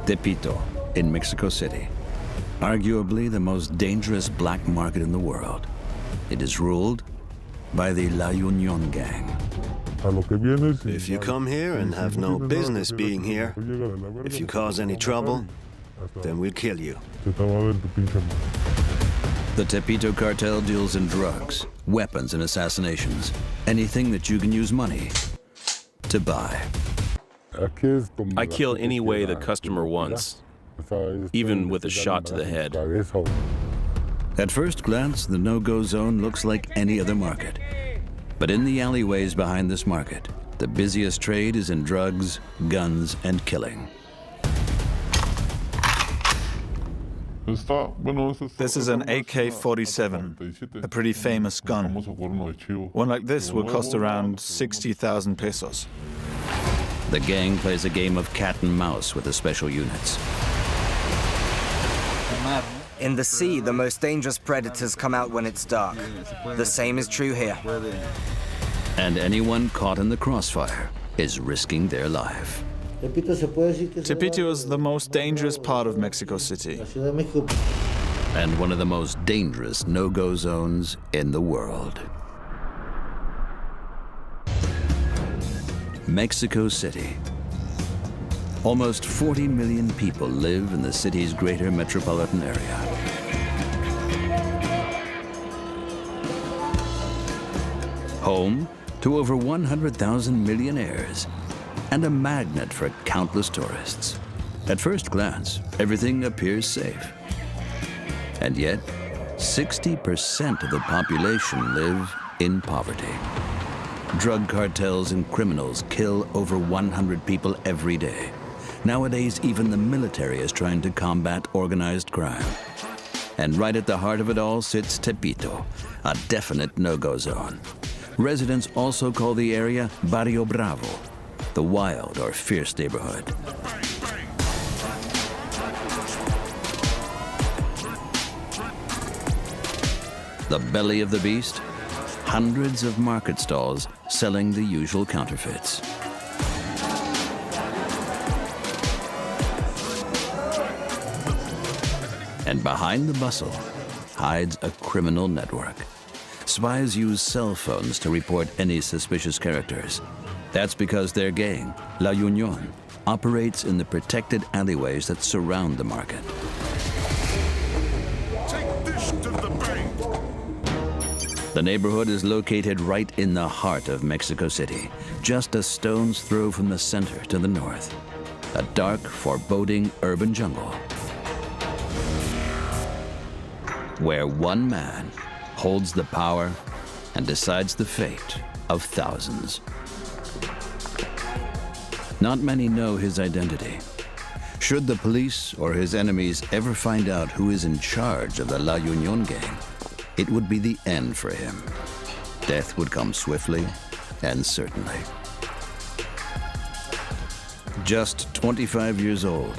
Tepito, in Mexico City. Arguably the most dangerous black market in the world. It is ruled by the La Union gang. If you come here and have no business being here, if you cause any trouble, then we'll kill you. The Tepito cartel deals in drugs, weapons, and assassinations. Anything that you can use money to buy. I kill any way the customer wants, even with a shot to the head. At first glance, the no-go zone looks like any other market. But in the alleyways behind this market, the busiest trade is in drugs, guns, and killing. This is an AK-47, a pretty famous gun. One like this will cost around 60,000 pesos. The gang plays a game of cat and mouse with the special units. In the sea, the most dangerous predators come out when it's dark. The same is true here. And anyone caught in the crossfire is risking their life. Tepito is the most dangerous part of Mexico City. And one of the most dangerous no-go zones in the world. Mexico City. Almost 40 million people live in the city's greater metropolitan area. Home to over 100,000 millionaires and a magnet for countless tourists. At first glance, everything appears safe. And yet, 60% of the population live in poverty. Drug cartels and criminals kill over 100 people every day. Nowadays, even the military is trying to combat organized crime. And right at the heart of it all sits Tepito, a definite no-go zone. Residents also call the area Barrio Bravo, the wild or fierce neighborhood. The belly of the beast? Hundreds of market stalls selling the usual counterfeits. And behind the bustle hides a criminal network. Spies use cell phones to report any suspicious characters. That's because their gang, La Union, operates in the protected alleyways that surround the market. Take this to the bank. The neighborhood is located right in the heart of Mexico City, just a stone's throw from the center to the north. A dark, foreboding urban jungle, where one man holds the power and decides the fate of thousands. Not many know his identity. Should the police or his enemies ever find out who is in charge of the La Union gang, it would be the end for him. Death would come swiftly and certainly. Just 25 years old,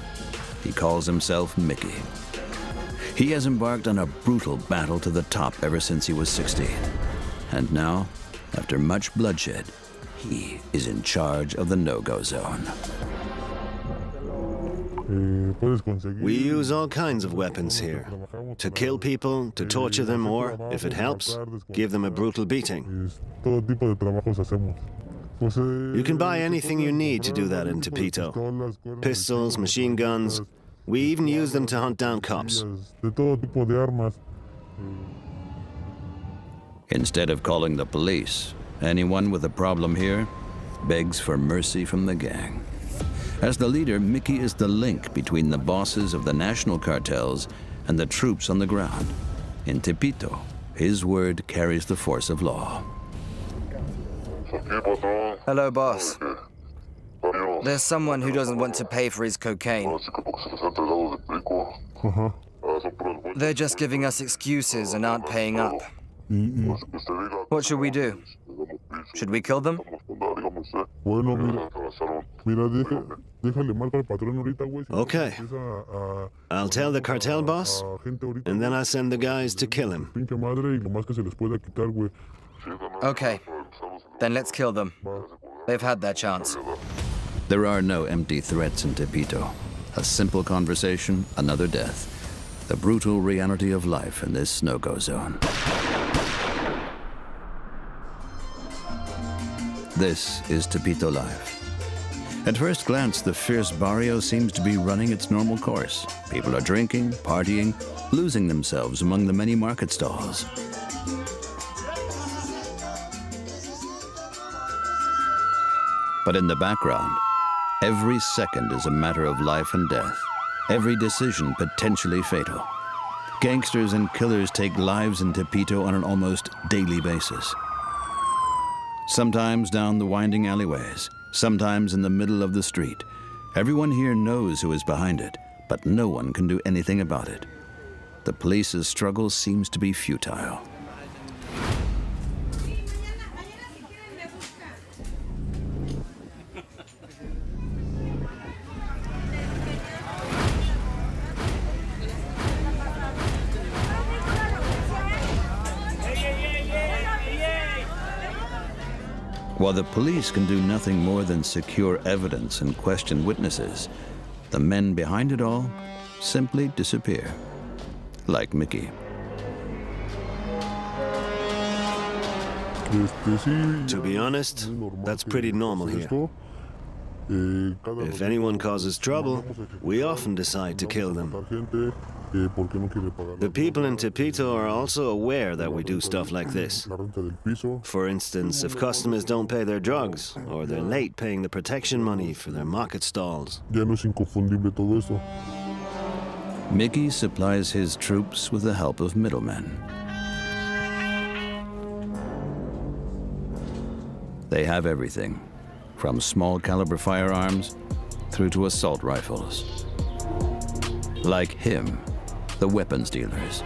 he calls himself Mickey. He has embarked on a brutal battle to the top ever since he was 16. And now, after much bloodshed, he is in charge of the no-go zone. We use all kinds of weapons here. To kill people, to torture them, or, if it helps, give them a brutal beating. You can buy anything you need to do that in Tepito. Pistols, machine guns. We even use them to hunt down cops. Instead of calling the police, anyone with a problem here begs for mercy from the gang. As the leader, Mickey is the link between the bosses of the national cartels and the troops on the ground. In Tepito, his word carries the force of law. Hello, boss. There's someone who doesn't want to pay for his cocaine. They're just giving us excuses and aren't paying up. What should we do? Should we kill them? Okay. I'll tell the cartel boss, and then I'll send the guys to kill him. Okay. Then let's kill them. They've had their chance. There are no empty threats in Tepito. A simple conversation, another death. The brutal reality of life in this no-go zone. This is Tepito life. At first glance, the fierce barrio seems to be running its normal course. People are drinking, partying, losing themselves among the many market stalls. But in the background, every second is a matter of life and death. Every decision potentially fatal. Gangsters and killers take lives in Tepito on an almost daily basis. Sometimes down the winding alleyways, sometimes in the middle of the street. Everyone here knows who is behind it, but no one can do anything about it. The police's struggle seems to be futile. While the police can do nothing more than secure evidence and question witnesses, the men behind it all simply disappear, like Mickey. To be honest, that's pretty normal here. If anyone causes trouble, we often decide to kill them. The people in Tepito are also aware that we do stuff like this. For instance, if customers don't pay their drugs, or they're late paying the protection money for their market stalls. Mickey supplies his troops with the help of middlemen. They have everything, from small caliber firearms through to assault rifles. Like him, the weapons dealers.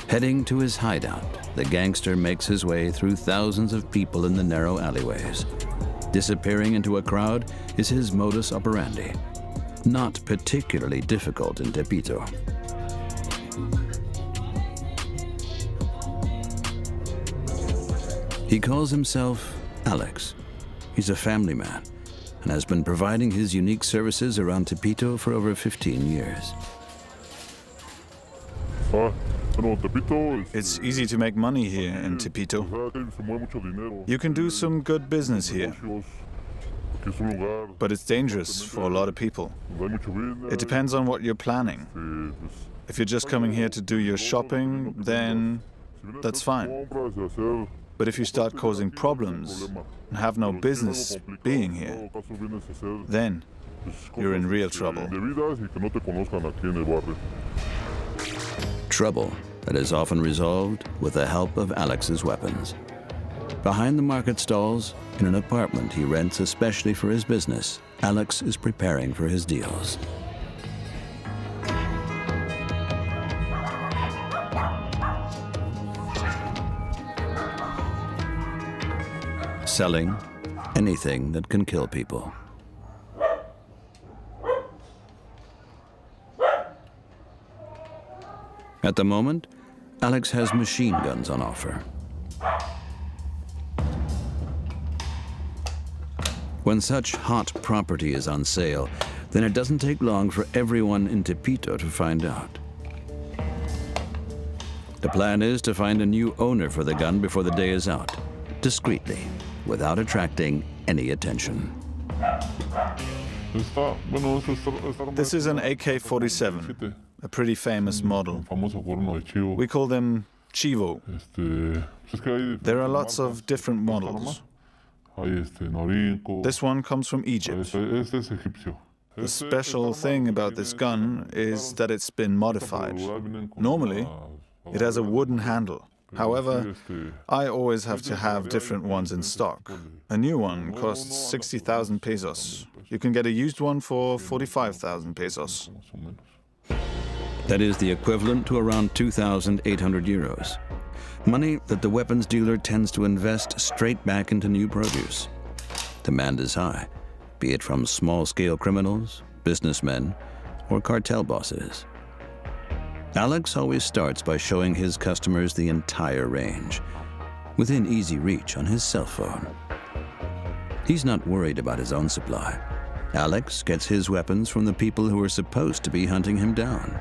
Heading to his hideout, the gangster makes his way through thousands of people in the narrow alleyways. Disappearing into a crowd is his modus operandi. Not particularly difficult in Tepito. He calls himself Alex. He's a family man and has been providing his unique services around Tepito for over 15 years. It's easy to make money here in Tepito. You can do some good business here, but it's dangerous for a lot of people. It depends on what you're planning. If you're just coming here to do your shopping, then that's fine. But if you start causing problems and have no business being here, then you're in real trouble. Trouble that is often resolved with the help of Alex's weapons. Behind the market stalls, in an apartment he rents especially for his business, Alex is preparing for his deals. Selling anything that can kill people. At the moment, Alex has machine guns on offer. When such hot property is on sale, then it doesn't take long for everyone in Tepito to find out. The plan is to find a new owner for the gun before the day is out, discreetly, without attracting any attention. This is an AK-47, a pretty famous model. We call them Chivo. There are lots of different models. This one comes from Egypt. The special thing about this gun is that it's been modified. Normally, it has a wooden handle. However, I always have to have different ones in stock. A new one costs 60,000 pesos. You can get a used one for 45,000 pesos. That is the equivalent to around 2,800 euros. Money that the weapons dealer tends to invest straight back into new produce. Demand is high, be it from small-scale criminals, businessmen, or cartel bosses. Alex always starts by showing his customers the entire range, within easy reach on his cell phone. He's not worried about his own supply. Alex gets his weapons from the people who are supposed to be hunting him down.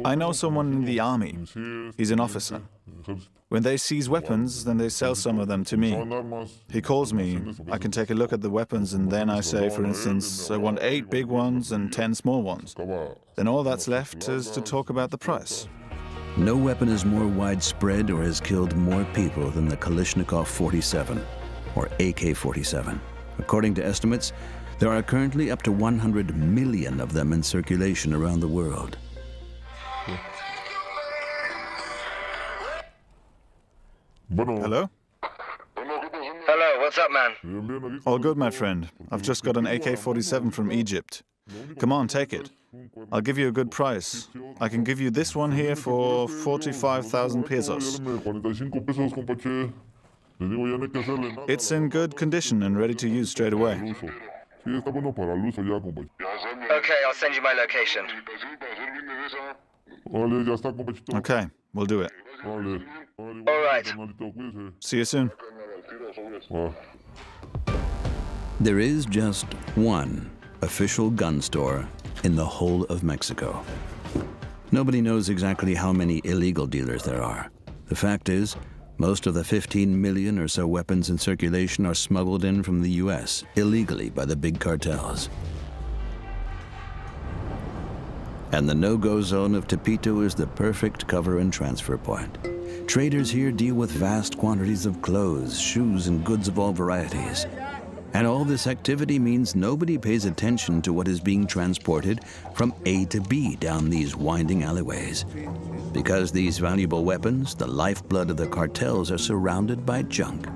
I know someone in the army. He's an officer. When they seize weapons, then they sell some of them to me. He calls me. I can take a look at the weapons, and then I say, for instance, I want 8 big ones and 10 small ones. Then all that's left is to talk about the price. No weapon is more widespread or has killed more people than the Kalashnikov 47, or AK-47. According to estimates, there are currently up to 100 million of them in circulation around the world. Hello? Hello, what's up, man? All good, my friend. I've just got an AK-47 from Egypt. Come on, take it. I'll give you a good price. I can give you this one here for 45,000 pesos. It's in good condition and ready to use straight away. Okay, I'll send you my location. Okay, we'll do it. All right. See you soon. There is just one official gun store in the whole of Mexico. Nobody knows exactly how many illegal dealers there are. The fact is, most of the 15 million or so weapons in circulation are smuggled in from the US illegally by the big cartels. And the no-go zone of Tepito is the perfect cover and transfer point. Traders here deal with vast quantities of clothes, shoes, and goods of all varieties. And all this activity means nobody pays attention to what is being transported from A to B down these winding alleyways. Because these valuable weapons, the lifeblood of the cartels, are surrounded by junk,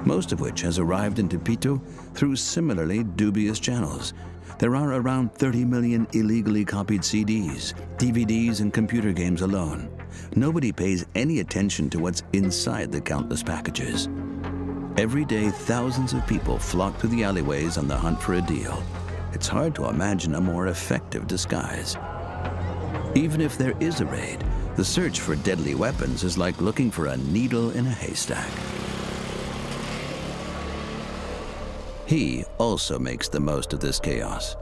most of which has arrived in Tepito through similarly dubious channels. There are around 30 million illegally copied CDs, DVDs, and computer games alone. Nobody pays any attention to what's inside the countless packages. Every day, thousands of people flock through the alleyways on the hunt for a deal. It's hard to imagine a more effective disguise. Even if there is a raid, the search for deadly weapons is like looking for a needle in a haystack. He also makes the most of this chaos.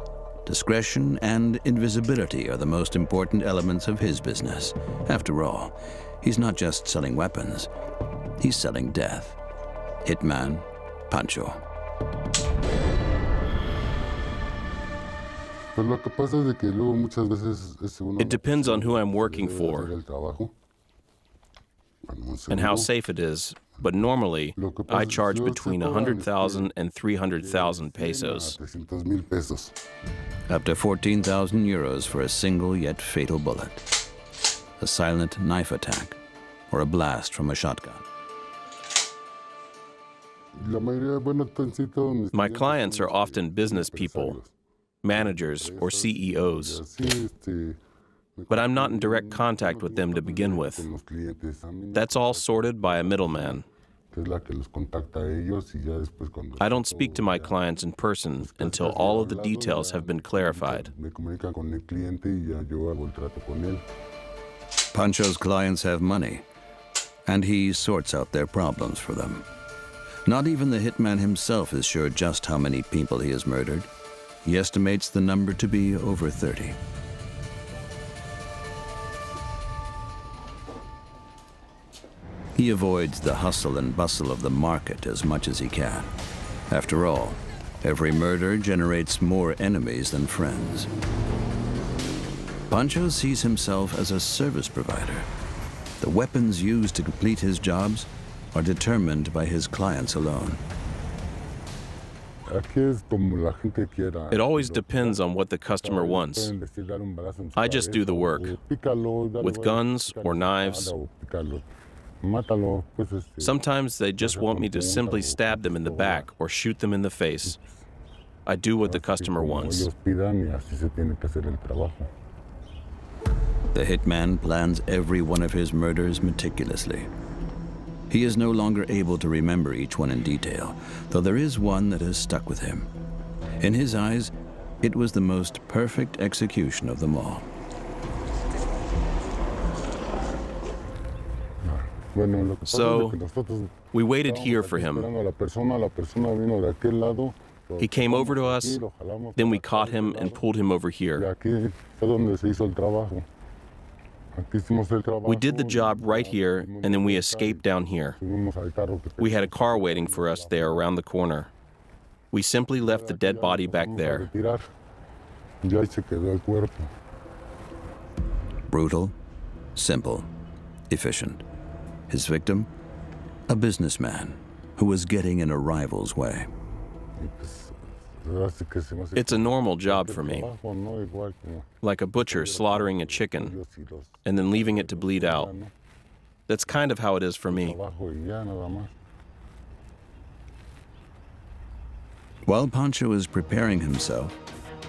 Discretion and invisibility are the most important elements of his business. After all, he's not just selling weapons, he's selling death. Hitman Pancho. It depends on who I'm working for and how safe it is, but normally I charge between 100,000 and 300,000 pesos. Up to 14,000 euros for a single yet fatal bullet. A silent knife attack, or a blast from a shotgun. My clients are often business people, managers, or CEOs. But I'm not in direct contact with them to begin with. That's all sorted by a middleman. I don't speak to my clients in person until all of the details have been clarified. Pancho's clients have money, and he sorts out their problems for them. Not even the hitman himself is sure just how many people he has murdered. He estimates the number to be over 30. He avoids the hustle and bustle of the market as much as he can. After all, every murder generates more enemies than friends. Pancho sees himself as a service provider. The weapons used to complete his jobs are determined by his clients alone. It always depends on what the customer wants. I just do the work. With guns or knives, sometimes they just want me to simply stab them in the back or shoot them in the face. I do what the customer wants. The hitman plans every one of his murders meticulously. He is no longer able to remember each one in detail, though there is one that has stuck with him. In his eyes, it was the most perfect execution of them all. So, We waited here for him. He came over to us, then we caught him and pulled him over here. We did the job right here, and then we escaped down here. We had a car waiting for us there around the corner. We simply left the dead body back there. Brutal, simple, efficient. His victim? A businessman who was getting in a rival's way. It's a normal job for me, like a butcher slaughtering a chicken and then leaving it to bleed out. That's kind of how it is for me. While Pancho is preparing himself,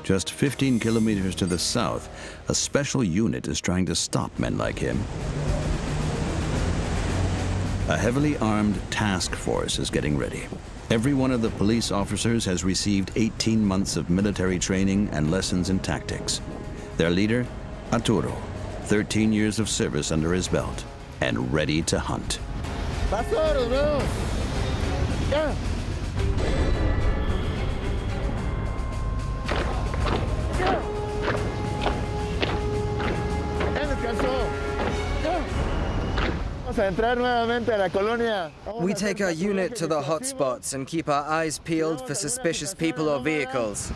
just 15 kilometers to the south, a special unit is trying to stop men like him. A heavily armed task force is getting ready. Every one of the police officers has received 18 months of military training and lessons in tactics. Their leader, Arturo, 13 years of service under his belt, and ready to hunt. We take our unit to the hotspots and keep our eyes peeled for suspicious people or vehicles.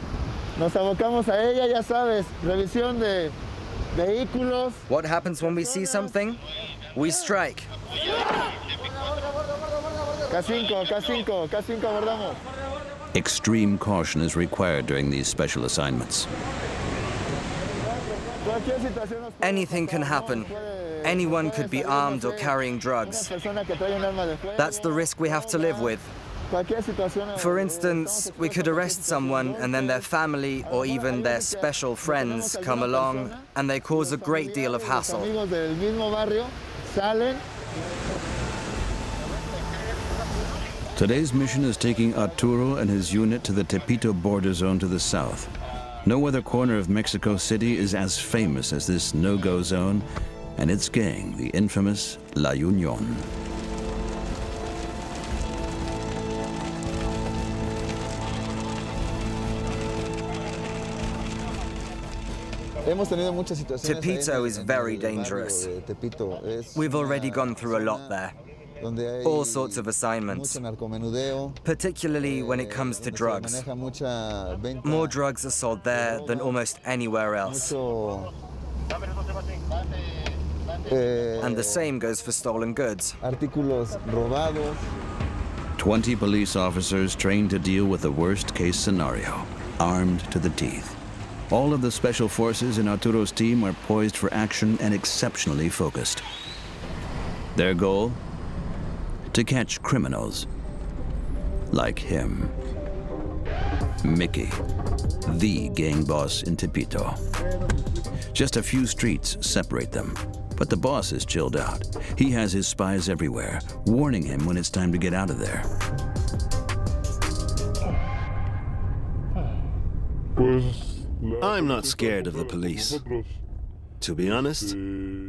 What happens when we see something? We strike. Extreme caution is required during these special assignments. Anything can happen. Anyone could be armed or carrying drugs. That's the risk we have to live with. For instance, we could arrest someone and then their family or even their special friends come along and they cause a great deal of hassle. Today's mission is taking Arturo and his unit to the Tepito border zone to the south. No other corner of Mexico City is as famous as this no-go zone and its gang, the infamous La Union. Tepito is very dangerous. We've already gone through a lot there. All sorts of assignments, particularly when it comes to drugs. More drugs are sold there than almost anywhere else. And the same goes for stolen goods. 20 police officers trained to deal with the worst-case scenario, armed to the teeth. All of the special forces in Arturo's team are poised for action and exceptionally focused. Their goal? To catch criminals like him. Mickey, the gang boss in Tepito. Just a few streets separate them, but the boss is chilled out. He has his spies everywhere, warning him when it's time to get out of there. I'm not scared of the police. To be honest,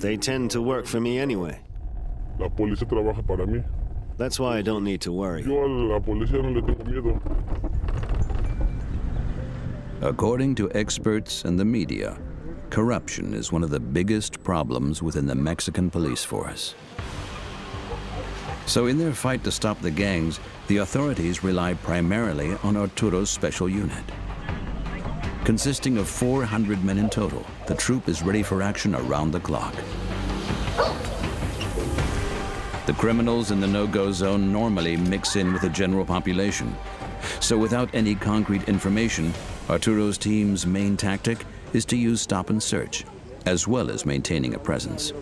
they tend to work for me anyway. That's why I don't need to worry. According to experts and the media, corruption is one of the biggest problems within the Mexican police force. So in their fight to stop the gangs, the authorities rely primarily on Arturo's special unit. Consisting of 400 men in total, the troop is ready for action around the clock. The criminals in the no-go zone normally mix in with the general population. So without any concrete information, Arturo's team's main tactic is to use stop and search, as well as maintaining a presence.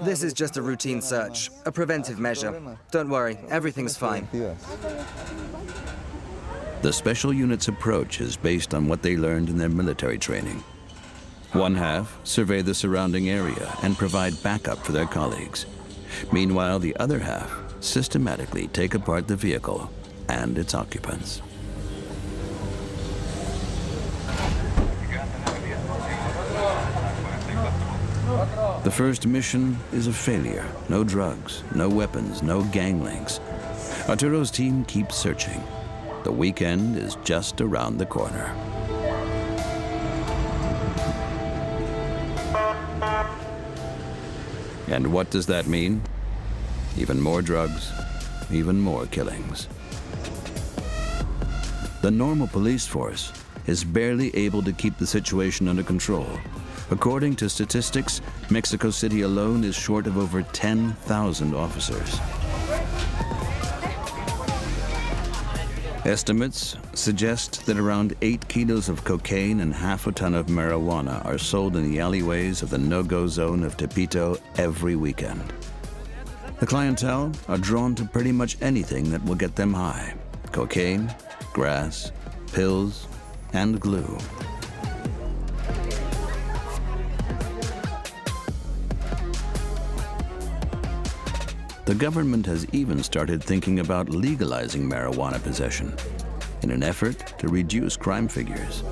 This is just a routine search, a preventive measure. Don't worry, everything's fine. The special unit's approach is based on what they learned in their military training. One half survey the surrounding area and provide backup for their colleagues. Meanwhile, the other half systematically take apart the vehicle and its occupants. The first mission is a failure. No drugs, no weapons, no gang links. Arturo's team keeps searching. The weekend is just around the corner. And what does that mean? Even more drugs, even more killings. The normal police force is barely able to keep the situation under control. According to statistics, Mexico City alone is short of over 10,000 officers. Estimates suggest that around 8 kilos of cocaine and half a ton of marijuana are sold in the alleyways of the no-go zone of Tepito every weekend. The clientele are drawn to pretty much anything that will get them high: cocaine, grass, pills, and glue. The government has even started thinking about legalizing marijuana possession in an effort to reduce crime figures.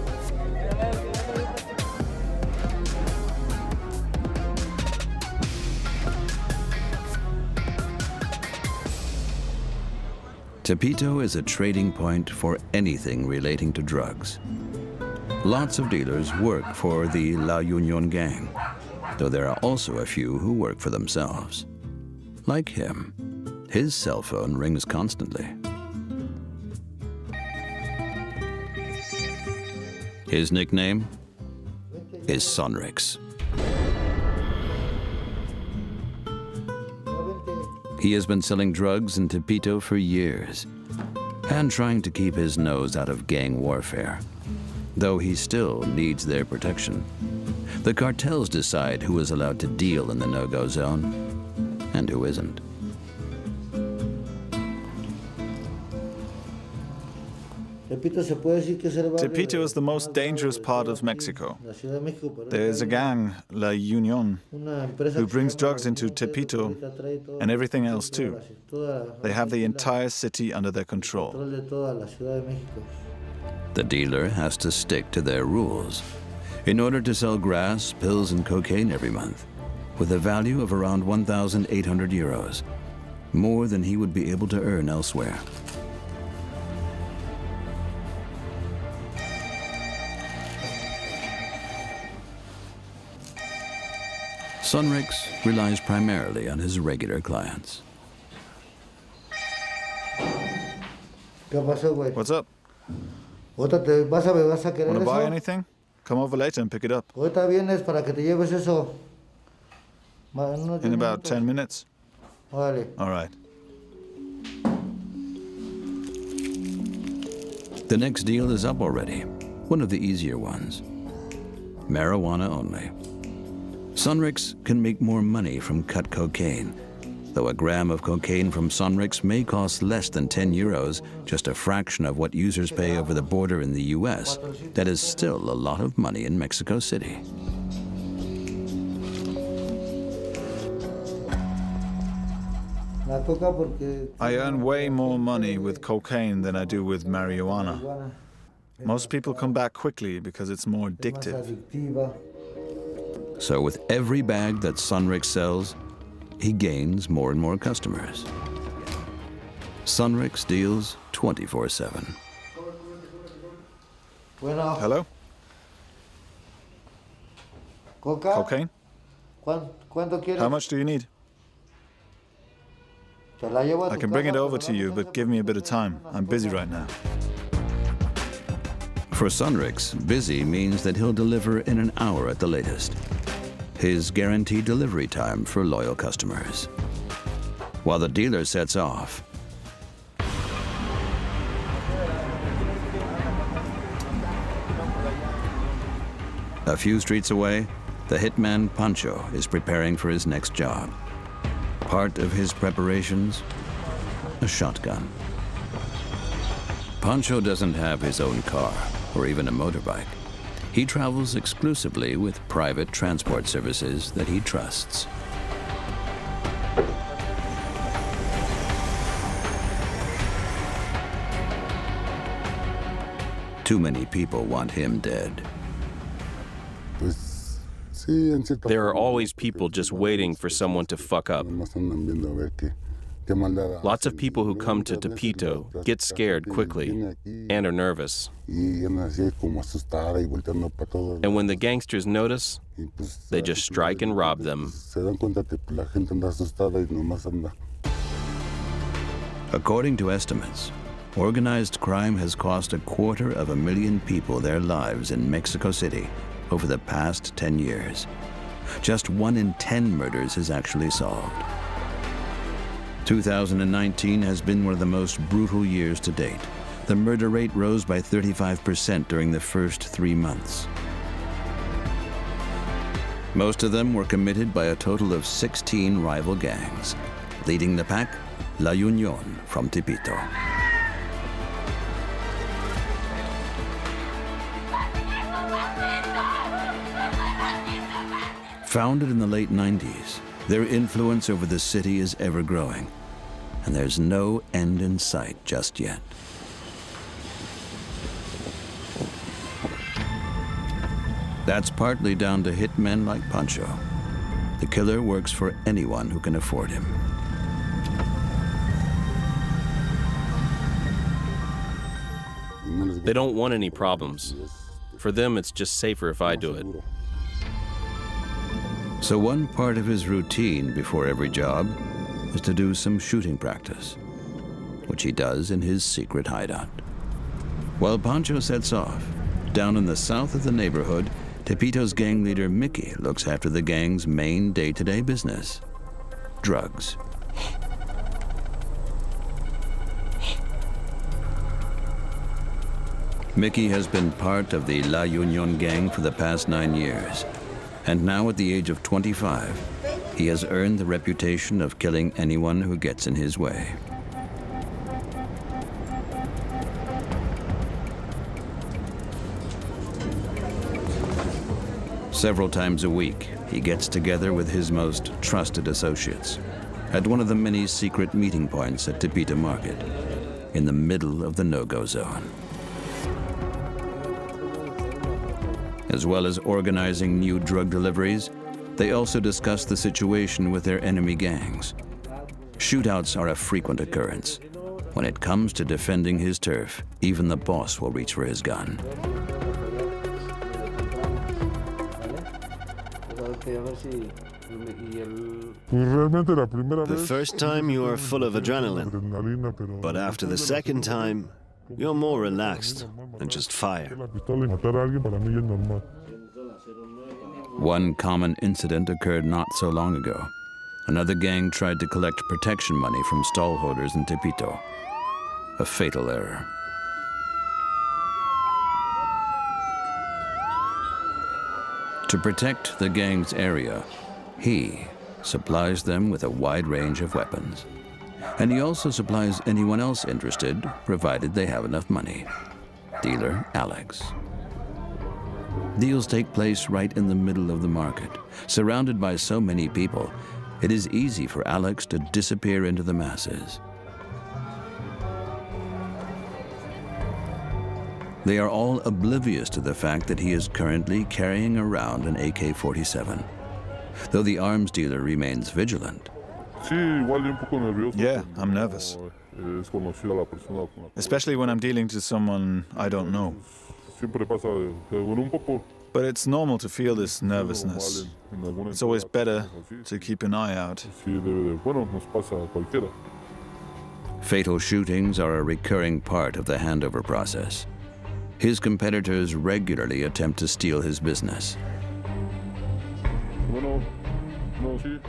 Tepito is a trading point for anything relating to drugs. Lots of dealers work for the La Union gang, though there are also a few who work for themselves. Like him, his cell phone rings constantly. His nickname is Sonrix. He has been selling drugs in Tepito for years and trying to keep his nose out of gang warfare, though he still needs their protection. The cartels decide who is allowed to deal in the no-go zone and who isn't. Tepito is the most dangerous part of Mexico. There is a gang, La Union, who brings drugs into Tepito and everything else too. They have the entire city under their control. The dealer has to stick to their rules in order to sell grass, pills, and cocaine every month, with a value of around 1,800 euros, more than he would be able to earn elsewhere. Sonrix relies primarily on his regular clients. What's up? Want to buy anything? Come over later and pick it up. In about 10 minutes. All right. The next deal is up already, one of the easier ones. Marijuana only. Sonrix can make more money from cut cocaine, though a gram of cocaine from Sonrix may cost less than 10 euros, just a fraction of what users pay over the border in the US. That is still a lot of money in Mexico City. I earn way more money with cocaine than I do with marijuana. Most people come back quickly because it's more addictive. So with every bag that Sonrix sells, he gains more and more customers. Sonrix deals 24/7. Hello? Cocaine? How much do you need? I can bring it over to you, but give me a bit of time. I'm busy right now. For Sonrix, busy means that he'll deliver in an hour at the latest. His guaranteed delivery time for loyal customers. While the dealer sets off, a few streets away, the hitman Pancho is preparing for his next job. Part of his preparations, a shotgun. Pancho doesn't have his own car or even a motorbike. He travels exclusively with private transport services that he trusts. Too many people want him dead. There are always people just waiting for someone to fuck up. Lots of people who come to Tepito get scared quickly and are nervous. And when the gangsters notice, they just strike and rob them. According to estimates, organized crime has cost 250,000 people their lives in Mexico City over the past 10 years. Just 1 in 10 murders is actually solved. 2019 has been one of the most brutal years to date. The murder rate rose by 35% during the first 3 months. Most of them were committed by a total of 16 rival gangs. Leading the pack, La Union from Tepito. Founded in the late 90s, their influence over the city is ever growing, and there's no end in sight just yet. That's partly down to hitmen like Pancho. The killer works for anyone who can afford him. They don't want any problems. For them, it's just safer if I do it. So one part of his routine before every job is to do some shooting practice, which he does in his secret hideout. While Pancho sets off, down in the south of the neighborhood, Tepito's gang leader Mickey looks after the gang's main day-to-day business: drugs. Mickey has been part of the La Union gang for the past 9 years. And now at the age of 25, he has earned the reputation of killing anyone who gets in his way. Several times a week, he gets together with his most trusted associates at one of the many secret meeting points at Tepito Market, in the middle of the no-go zone. As well as organizing new drug deliveries, they also discuss the situation with their enemy gangs. Shootouts are a frequent occurrence. When it comes to defending his turf, even the boss will reach for his gun. The first time you are full of adrenaline, but after the second time, you're more relaxed and just fire. One common incident occurred not so long ago. Another gang tried to collect protection money from stallholders in Tepito. A fatal error. To protect the gang's area, he supplies them with a wide range of weapons. And he also supplies anyone else interested, provided they have enough money. Dealer Alex. Deals take place right in the middle of the market. Surrounded by so many people, it is easy for Alex to disappear into the masses. They are all oblivious to the fact that he is currently carrying around an AK-47, though the arms dealer remains vigilant. Yeah, I'm nervous. Especially when I'm dealing to someone I don't know. But it's normal to feel this nervousness. It's always better to keep an eye out. Fatal shootings are a recurring part of the handover process. His competitors regularly attempt to steal his business.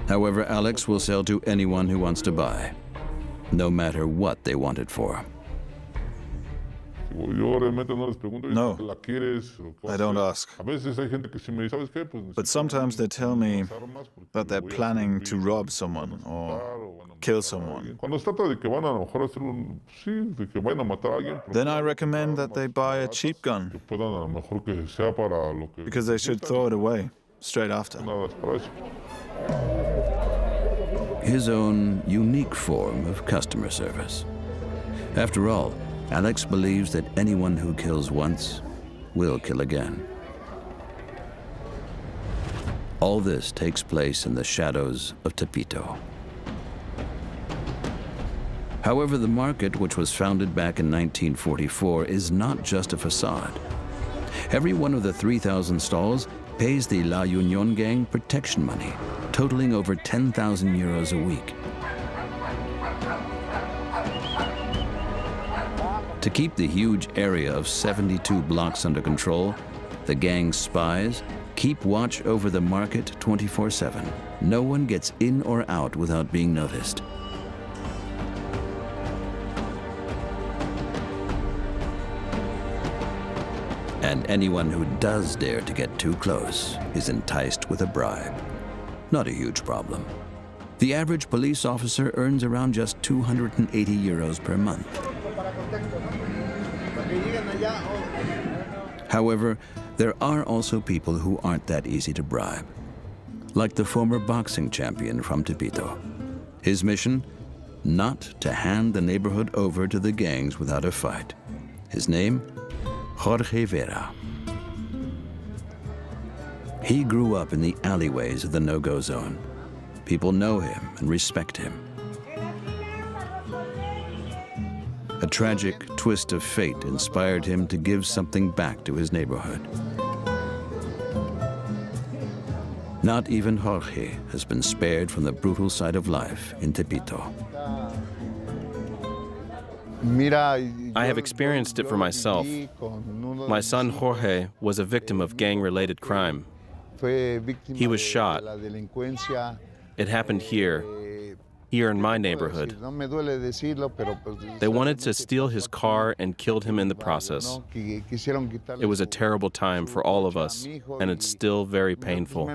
However, Alex will sell to anyone who wants to buy, no matter what they want it for. No, I don't ask. But sometimes they tell me that they're planning to rob someone or kill someone. Then I recommend that they buy a cheap gun, because they should throw it away straight after. His own unique form of customer service. After all, Alex believes that anyone who kills once will kill again. All this takes place in the shadows of Tepito. However, the market, which was founded back in 1944, is not just a facade. Every one of the 3,000 stalls pays the La Union gang protection money, totaling over 10,000 euros a week. To keep the huge area of 72 blocks under control, the gang's spies keep watch over the market 24/7. No one gets in or out without being noticed. And anyone who does dare to get too close is enticed with a bribe. Not a huge problem. The average police officer earns around just 280 euros per month. However, there are also people who aren't that easy to bribe, like the former boxing champion from Tepito. His mission? Not to hand the neighborhood over to the gangs without a fight. His name? Jorge Vera. He grew up in the alleyways of the no-go zone. People know him and respect him. A tragic twist of fate inspired him to give something back to his neighborhood. Not even Jorge has been spared from the brutal side of life in Tepito. I have experienced it for myself. My son Jorge was a victim of gang-related crime. He was shot. It happened here in my neighborhood. They wanted to steal his car and killed him in the process. It was a terrible time for all of us, and it's still very painful.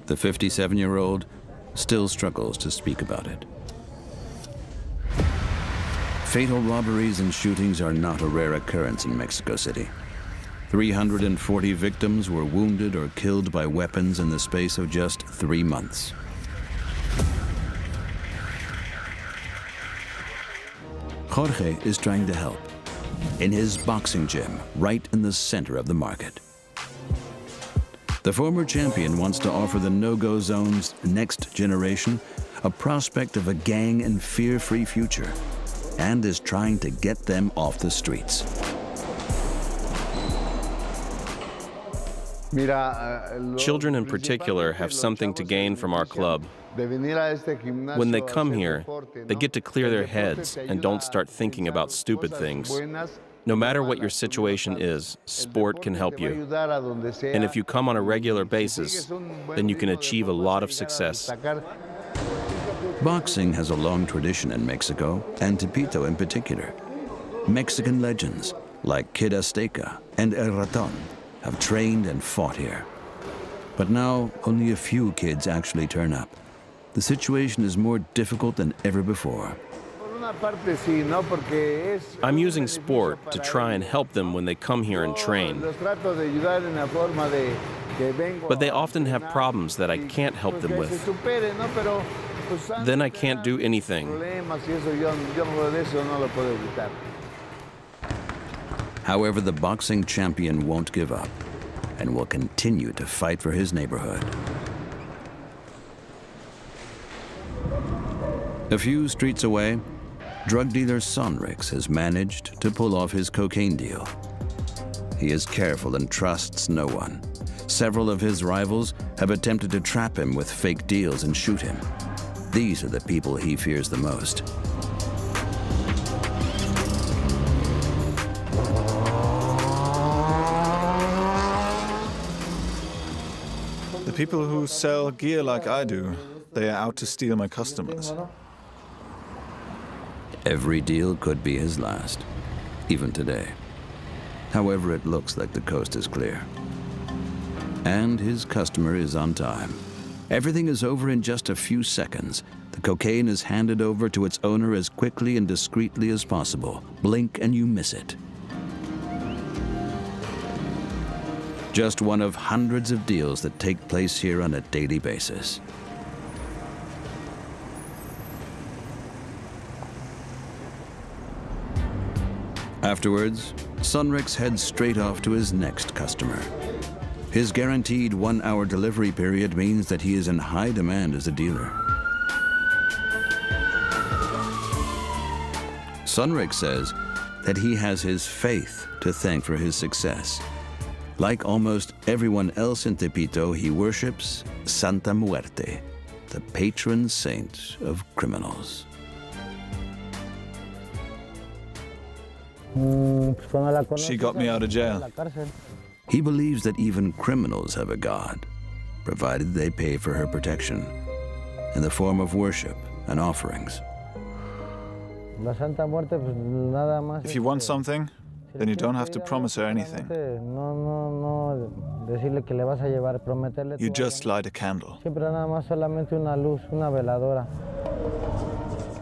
The 57-year-old still struggles to speak about it. Fatal robberies and shootings are not a rare occurrence in Mexico City. 340 victims were wounded or killed by weapons in the space of just 3 months. Jorge is trying to help in his boxing gym right in the center of the market. The former champion wants to offer the no-go zone's next generation a prospect of a gang and fear-free future, and is trying to get them off the streets. Children in particular have something to gain from our club. When they come here, they get to clear their heads and don't start thinking about stupid things. No matter what your situation is, sport can help you. And if you come on a regular basis, then you can achieve a lot of success. Boxing has a long tradition in Mexico, and Tepito in particular. Mexican legends like Kid Azteca and El Raton have trained and fought here. But now, only a few kids actually turn up. The situation is more difficult than ever before. I'm using sport to try and help them when they come here and train. But they often have problems that I can't help them with. Then I can't do anything. However, the boxing champion won't give up and will continue to fight for his neighborhood. A few streets away, drug dealer Sonrix has managed to pull off his cocaine deal. He is careful and trusts no one. Several of his rivals have attempted to trap him with fake deals and shoot him. These are the people he fears the most. The people who sell gear like I do, they are out to steal my customers. Every deal could be his last, even today. However, it looks like the coast is clear. And his customer is on time. Everything is over in just a few seconds. The cocaine is handed over to its owner as quickly and discreetly as possible. Blink and you miss it. Just one of hundreds of deals that take place here on a daily basis. Afterwards, Sonrix heads straight off to his next customer. His guaranteed 1-hour delivery period means that he is in high demand as a dealer. Sunrick says that he has his faith to thank for his success. Like almost everyone else in Tepito, he worships Santa Muerte, the patron saint of criminals. She got me out of jail. He believes that even criminals have a god, provided they pay for her protection in the form of worship and offerings. If you want something, then you don't have to promise her anything. You just light a candle.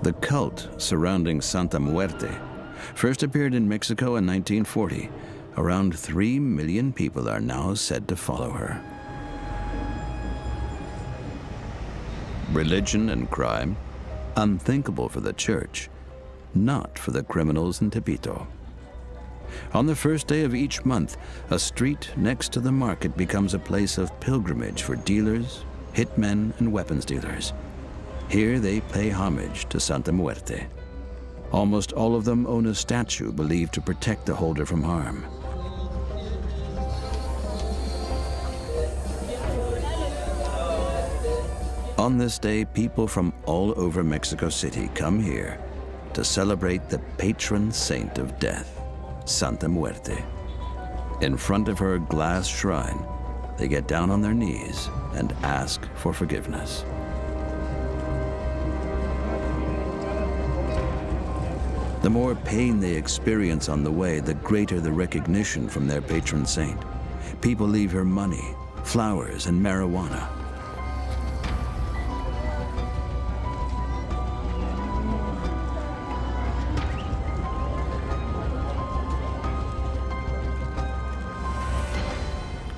The cult surrounding Santa Muerte first appeared in Mexico in 1940. Around 3 million people are now said to follow her. Religion and crime, unthinkable for the church, not for the criminals in Tepito. On the first day of each month, a street next to the market becomes a place of pilgrimage for dealers, hitmen, and weapons dealers. Here they pay homage to Santa Muerte. Almost all of them own a statue believed to protect the holder from harm. On this day, people from all over Mexico City come here to celebrate the patron saint of death, Santa Muerte. In front of her glass shrine, they get down on their knees and ask for forgiveness. The more pain they experience on the way, the greater the recognition from their patron saint. People leave her money, flowers, and marijuana.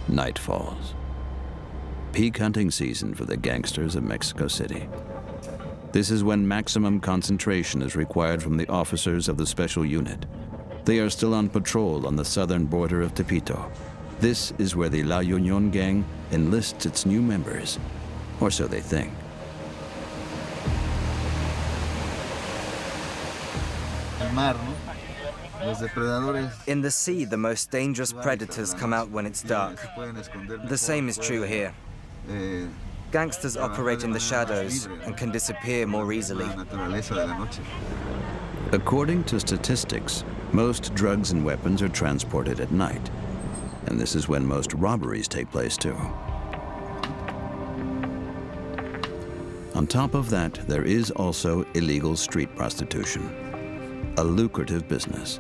Night falls. Peak hunting season for the gangsters of Mexico City. This is when maximum concentration is required from the officers of the special unit. They are still on patrol on the southern border of Tepito. This is where the La Union gang enlists its new members, or so they think. In the sea, the most dangerous predators come out when it's dark. The same is true here. Gangsters operate in the shadows and can disappear more easily. According to statistics, most drugs and weapons are transported at night, and this is when most robberies take place too. On top of that, there is also illegal street prostitution, a lucrative business.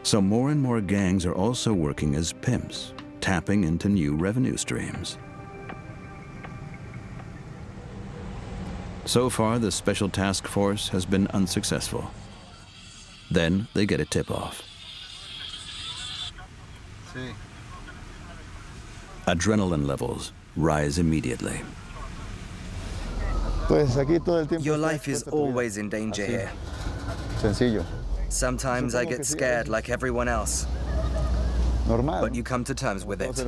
So more and more gangs are also working as pimps, tapping into new revenue streams. So far, the Special Task Force has been unsuccessful. Then they get a tip-off. Adrenaline levels rise immediately. Your life is always in danger here. Sometimes I get scared like everyone else, but you come to terms with it.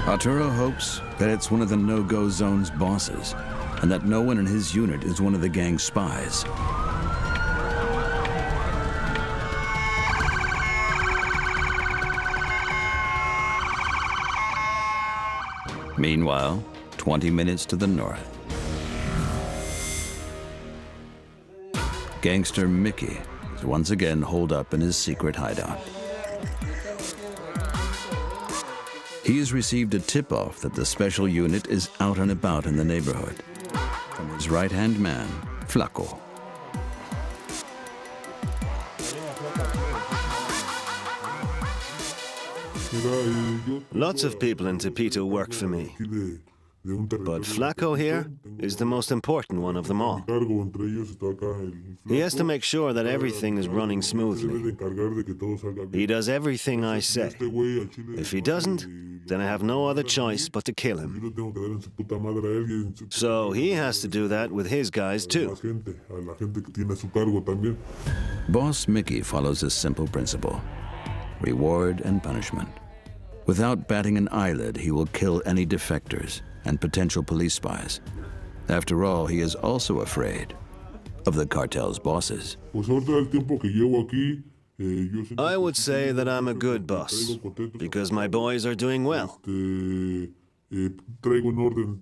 Arturo hopes that it's one of the no-go zone's bosses, and that no one in his unit is one of the gang's spies. Meanwhile, 20 minutes to the north, gangster Mickey is once again holed up in his secret hideout. He has received a tip-off that the special unit is out and about in the neighborhood from his right-hand man, Flaco. Lots of people in Tepito work for me, but Flaco here is the most important one of them all. He has to make sure that everything is running smoothly. He does everything I say. If he doesn't, then I have no other choice but to kill him. So he has to do that with his guys too. Boss Mickey follows a simple principle: reward and punishment. Without batting an eyelid, he will kill any defectors and potential police spies. After all, he is also afraid of the cartel's bosses. I would say that I'm a good boss, because my boys are doing well.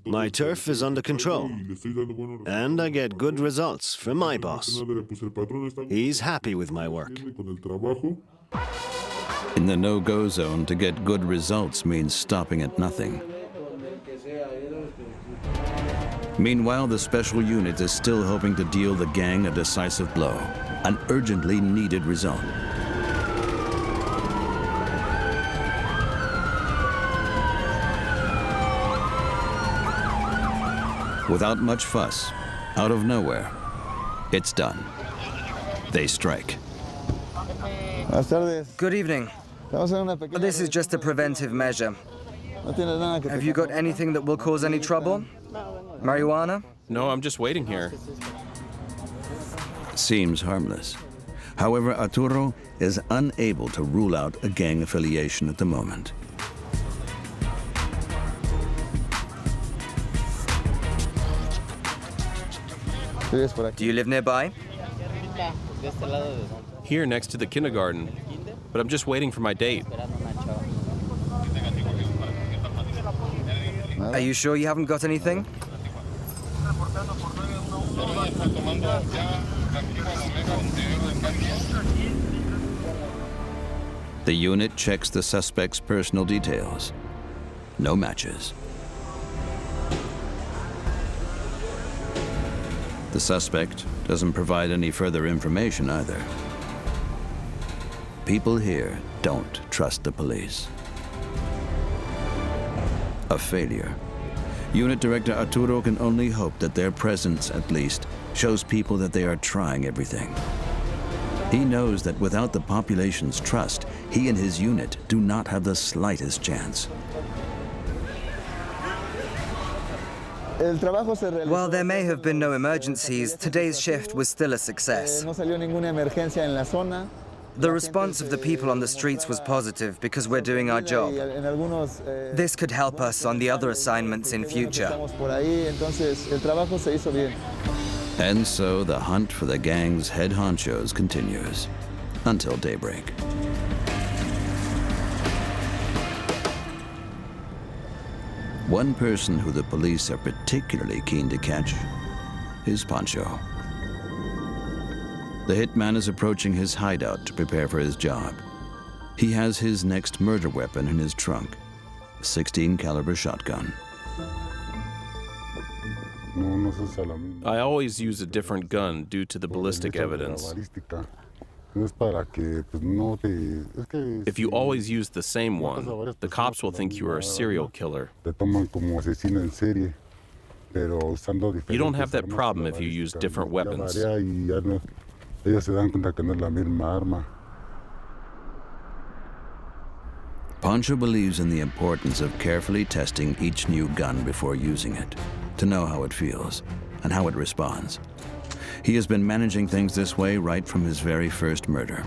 My turf is under control, and I get good results from my boss. He's happy with my work. In the no-go zone, to get good results means stopping at nothing. Meanwhile, the special unit is still hoping to deal the gang a decisive blow, an urgently needed result. Without much fuss, out of nowhere, it's done. They strike. Good evening. This is just a preventive measure. Have you got anything that will cause any trouble? Marijuana? No, I'm just waiting here. Seems harmless. However, Arturo is unable to rule out a gang affiliation at the moment. Do you live nearby? Here next to the kindergarten, but I'm just waiting for my date. Are you sure you haven't got anything? The unit checks the suspect's personal details. No matches. The suspect doesn't provide any further information either. People here don't trust the police. A failure. Unit Director Arturo can only hope that their presence, at least, shows people that they are trying everything. He knows that without the population's trust, he and his unit do not have the slightest chance. While there may have been no emergencies, today's shift was still a success. The response of the people on the streets was positive because we're doing our job. This could help us on the other assignments in future. And so the hunt for the gang's head honchos continues until daybreak. One person who the police are particularly keen to catch is Pancho. The hitman is approaching his hideout to prepare for his job. He has his next murder weapon in his trunk, a 16 caliber shotgun. I always use a different gun due to the ballistic evidence. If you always use the same one, the cops will think you are a serial killer. You don't have that problem if you use different weapons. Pancho believes in the importance of carefully testing each new gun before using it, to know how it feels and how it responds. He has been managing things this way right from his very first murder.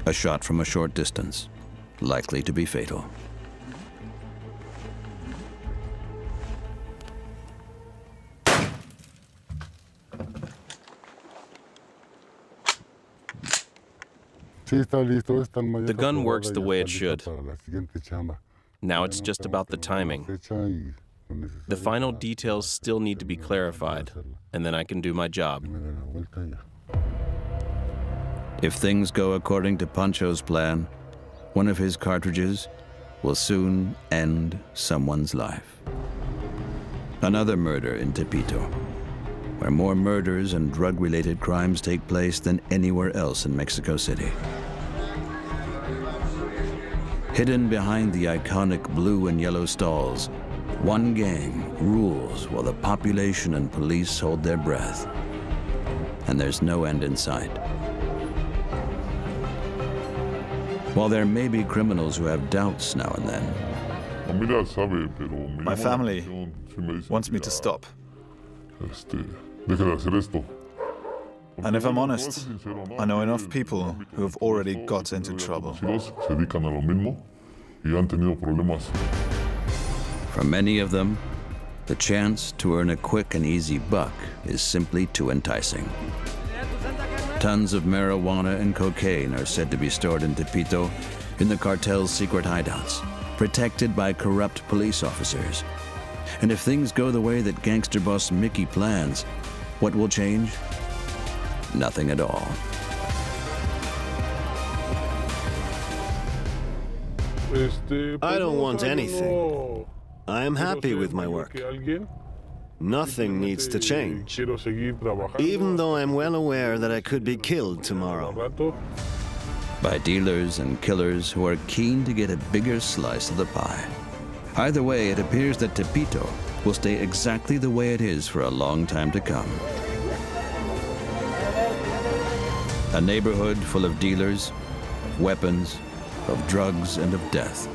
A shot from a short distance, likely to be fatal. The gun works the way it should. Now it's just about the timing. The final details still need to be clarified, and then I can do my job. If things go according to Pancho's plan, one of his cartridges will soon end someone's life. Another murder in Tepito, where more murders and drug-related crimes take place than anywhere else in Mexico City. Hidden behind the iconic blue and yellow stalls, one gang rules while the population and police hold their breath. And there's no end in sight. While there may be criminals who have doubts now and then, My family wants me to stop. And if I'm honest, I know enough people who have already got into trouble. for many of them, the chance to earn a quick and easy buck is simply too enticing. Tons of marijuana and cocaine are said to be stored in Tepito in the cartel's secret hideouts, protected by corrupt police officers. And if things go the way that gangster boss Mickey plans, what will change? Nothing at all. I don't want anything. I am happy with my work. Nothing needs to change, even though I'm well aware that I could be killed tomorrow. By dealers and killers who are keen to get a bigger slice of the pie. Either way, it appears that Tepito will stay exactly the way it is for a long time to come. A neighborhood full of dealers, of weapons, of drugs, and of death,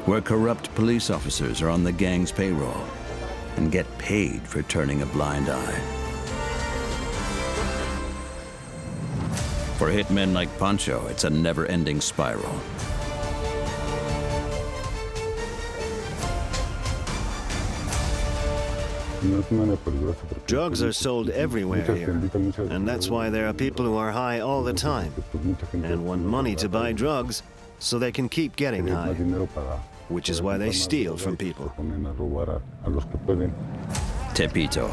where corrupt police officers are on the gang's payroll and get paid for turning a blind eye. For hitmen like Pancho, it's a never-ending spiral. Drugs are sold everywhere here, and that's why there are people who are high all the time and want money to buy drugs so they can keep getting high, which is why they steal from people. Tepito,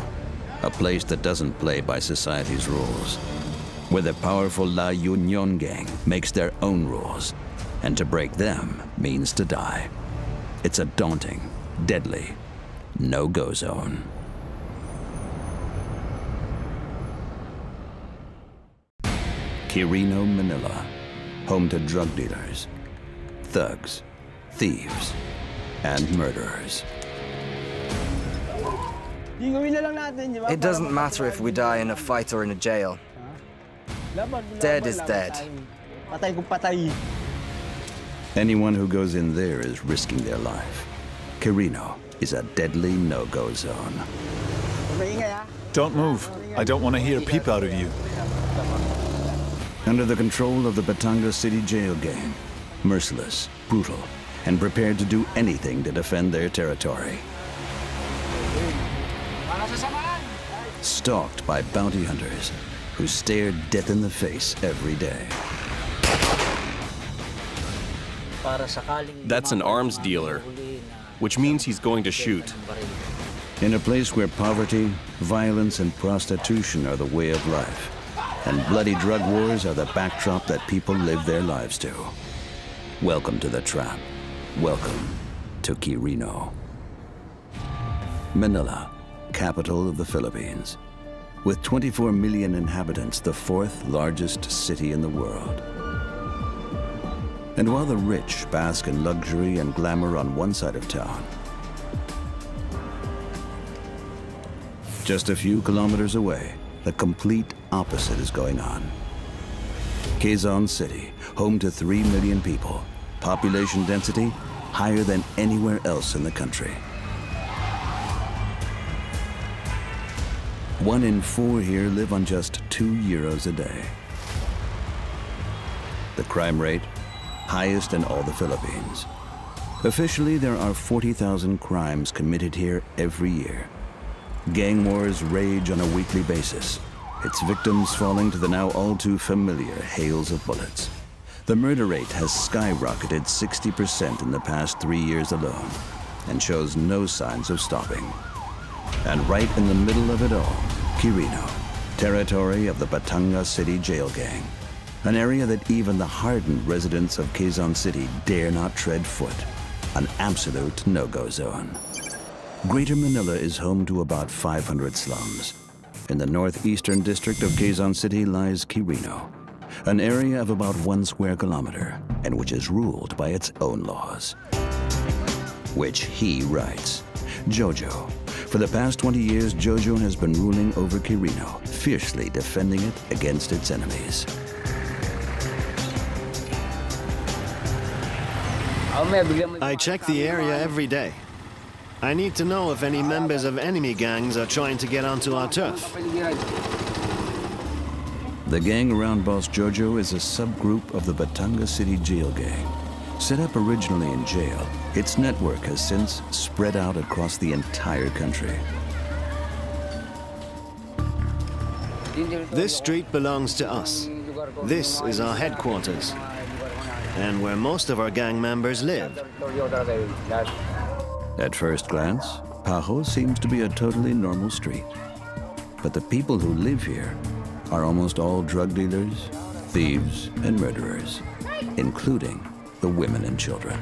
a place that doesn't play by society's rules, where the powerful La Union gang makes their own rules, and to break them means to die. It's a daunting, deadly, no-go zone. Quirino, Manila, home to drug dealers, thugs, thieves, and murderers. It doesn't matter if we die in a fight or in a jail. Dead is dead. Anyone who goes in there is risking their life. Quirino is a deadly no-go zone. Don't move. I don't want to hear a peep out of you. Under the control of the Batangas City jail gang, merciless, brutal, and prepared to do anything to defend their territory. Stalked by bounty hunters who stare death in the face every day. That's an arms dealer, which means he's going to shoot. In a place where poverty, violence, and prostitution are the way of life, and bloody drug wars are the backdrop that people live their lives to. Welcome to the trap. Welcome to Quirino. Manila, capital of the Philippines. With 24 million inhabitants, the fourth largest city in the world. And while the rich bask in luxury and glamour on one side of town, just a few kilometers away, the complete opposite is going on. Quezon City, home to 3 million people, population density higher than anywhere else in the country. 1 in 4 here live on just €2 a day. The crime rate, highest in all the Philippines. Officially, there are 40,000 crimes committed here every year. Gang wars rage on a weekly basis, its victims falling to the now all too familiar hails of bullets. The murder rate has skyrocketed 60% in the past 3 years alone, and shows no signs of stopping. And right in the middle of it all, Quirino, territory of the Batangas City jail gang. An area that even the hardened residents of Quezon City dare not tread foot. An absolute no-go zone. Greater Manila is home to about 500 slums. In the northeastern district of Quezon City lies Quirino, an area of about 1 square kilometer, and which is ruled by its own laws. Which he writes. Jojo. For the past 20 years, Jojo has been ruling over Quirino, fiercely defending it against its enemies. I check the area every day. I need to know if any members of enemy gangs are trying to get onto our turf. The gang around Boss Jojo is a subgroup of the Batanga City jail gang. Set up originally in jail, its network has since spread out across the entire country. This street belongs to us. This is our headquarters, and where most of our gang members live. At first glance, Pajo seems to be a totally normal street. But the people who live here are almost all drug dealers, thieves, and murderers, including the women and children.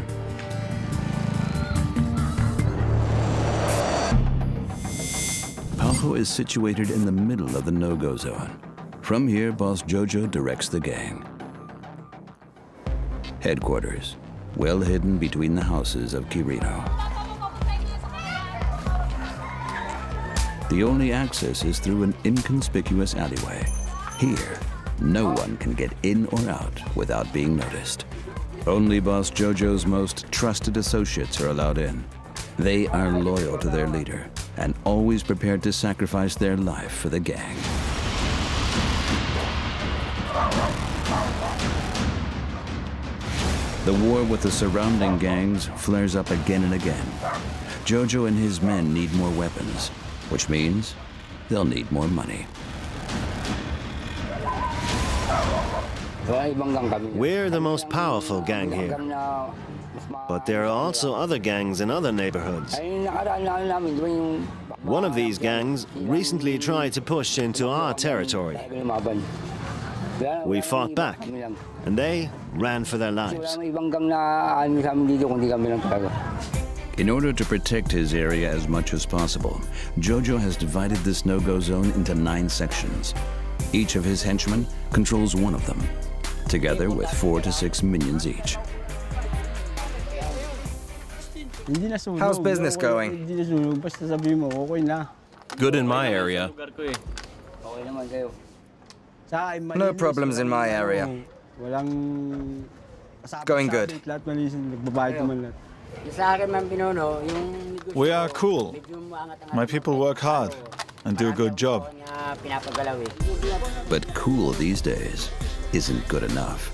Pajo is situated in the middle of the no-go zone. From here, Boss Jojo directs the gang. Headquarters, well hidden between the houses of Quirino. The only access is through an inconspicuous alleyway. Here, no one can get in or out without being noticed. Only Boss Jojo's most trusted associates are allowed in. They are loyal to their leader and always prepared to sacrifice their life for the gang. The war with the surrounding gangs flares up again and again. Jojo and his men need more weapons, which means they'll need more money. We're the most powerful gang here, but there are also other gangs in other neighborhoods. One of these gangs recently tried to push into our territory. We fought back, and they ran for their lives. In order to protect his area as much as possible, Jojo has divided this no-go zone into 9 sections. Each of his henchmen controls one of them, together with 4 to 6 minions each. How's business going? Good in my area. No problems in my area. Going good. We are cool. My people work hard and do a good job. But cool these days isn't good enough.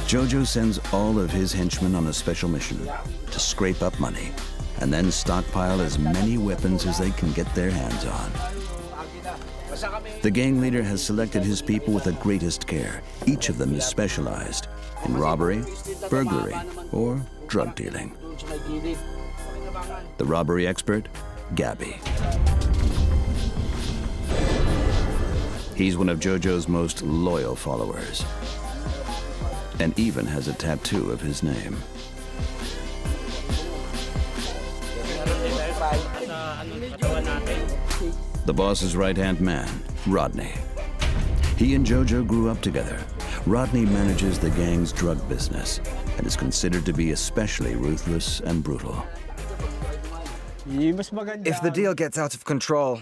Jojo sends all of his henchmen on a special mission to scrape up money and then stockpile as many weapons as they can get their hands on. The gang leader has selected his people with the greatest care. Each of them is specialized in robbery, burglary, or drug dealing. The robbery expert, Gabby. He's one of Jojo's most loyal followers, and even has a tattoo of his name. The boss's right-hand man, Rodney. He and Jojo grew up together. Rodney manages the gang's drug business and is considered to be especially ruthless and brutal. If the deal gets out of control,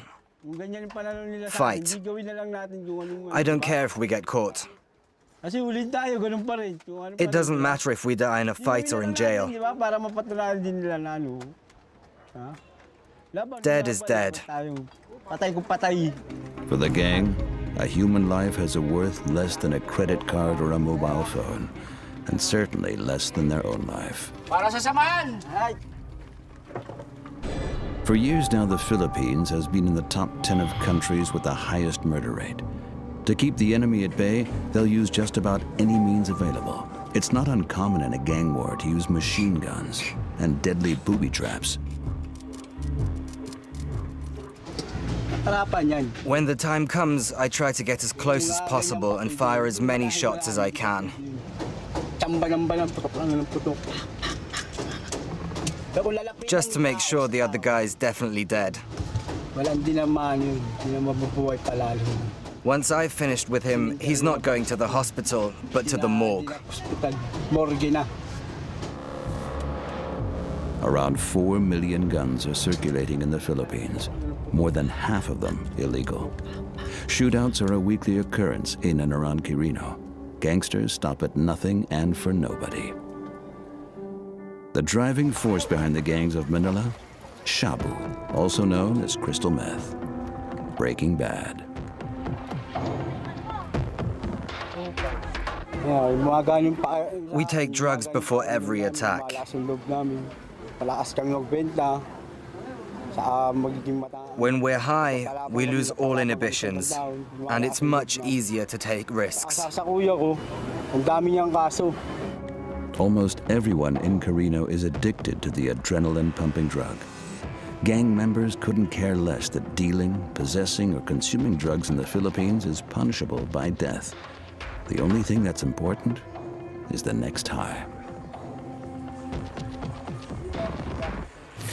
fight. I don't care if we get caught. It doesn't matter if we die in a fight or in jail. Dead is dead. For the gang, a human life has a worth less than a credit card or a mobile phone, and certainly less than their own life. For years now, the Philippines has been in the top 10 of countries with the highest murder rate. To keep the enemy at bay, they'll use just about any means available. It's not uncommon in a gang war to use machine guns and deadly booby traps. When the time comes, I try to get as close as possible and fire as many shots as I can. Just to make sure the other guy's definitely dead. Once I've finished with him, he's not going to the hospital, but to the morgue. Around 4 million guns are circulating in the Philippines, more than half of them illegal. Shootouts are a weekly occurrence in and around Quirino. Gangsters stop at nothing and for nobody. The driving force behind the gangs of Manila? Shabu, also known as crystal meth. Breaking Bad. We take drugs before every attack. When we're high, we lose all inhibitions, and it's much easier to take risks. Almost everyone in Quirino is addicted to the adrenaline-pumping drug. Gang members couldn't care less that dealing, possessing, or consuming drugs in the Philippines is punishable by death. The only thing that's important is the next high.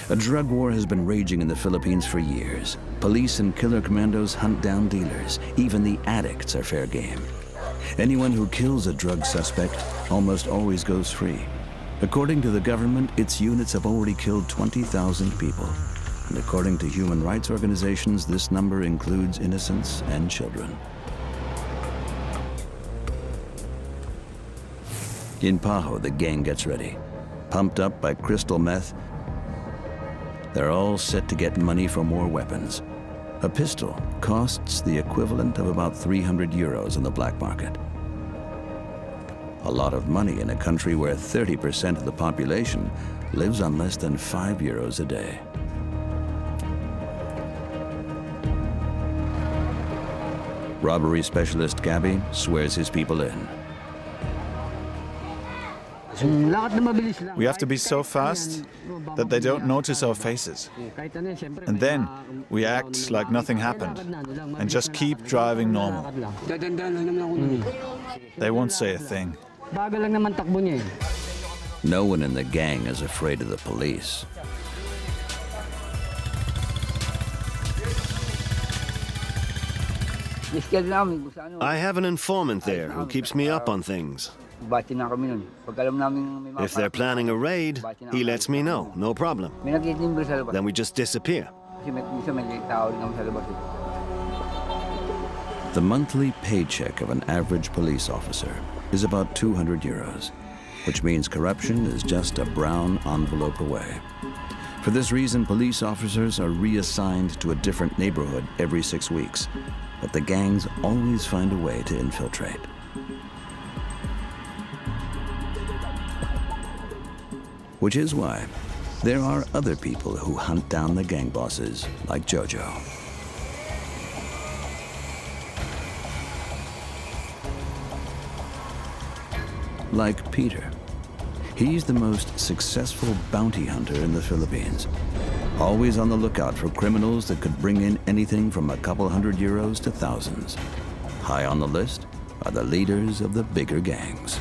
A drug war has been raging in the Philippines for years. Police and killer commandos hunt down dealers. Even the addicts are fair game. Anyone who kills a drug suspect almost always goes free. According to the government, its units have already killed 20,000 people. And according to human rights organizations, this number includes innocents and children. In Paho, the gang gets ready. Pumped up by crystal meth, they're all set to get money for more weapons. A pistol costs the equivalent of about 300 euros in the black market. A lot of money in a country where 30% of the population lives on less than 5 euros a day. Robbery specialist Gabby swears his people in. We have to be so fast that they don't notice our faces. And then we act like nothing happened and just keep driving normal. They won't say a thing. No one in the gang is afraid of the police. I have an informant there who keeps me up on things. If they're planning a raid, he lets me know, no problem. Then we just disappear. The monthly paycheck of an average police officer is about 200 euros, which means corruption is just a brown envelope away. For this reason, police officers are reassigned to a different neighborhood every 6 weeks, but the gangs always find a way to infiltrate. Which is why there are other people who hunt down the gang bosses, like Jojo. Like Peter. He's the most successful bounty hunter in the Philippines. Always on the lookout for criminals that could bring in anything from a couple hundred euros to thousands. High on the list are the leaders of the bigger gangs.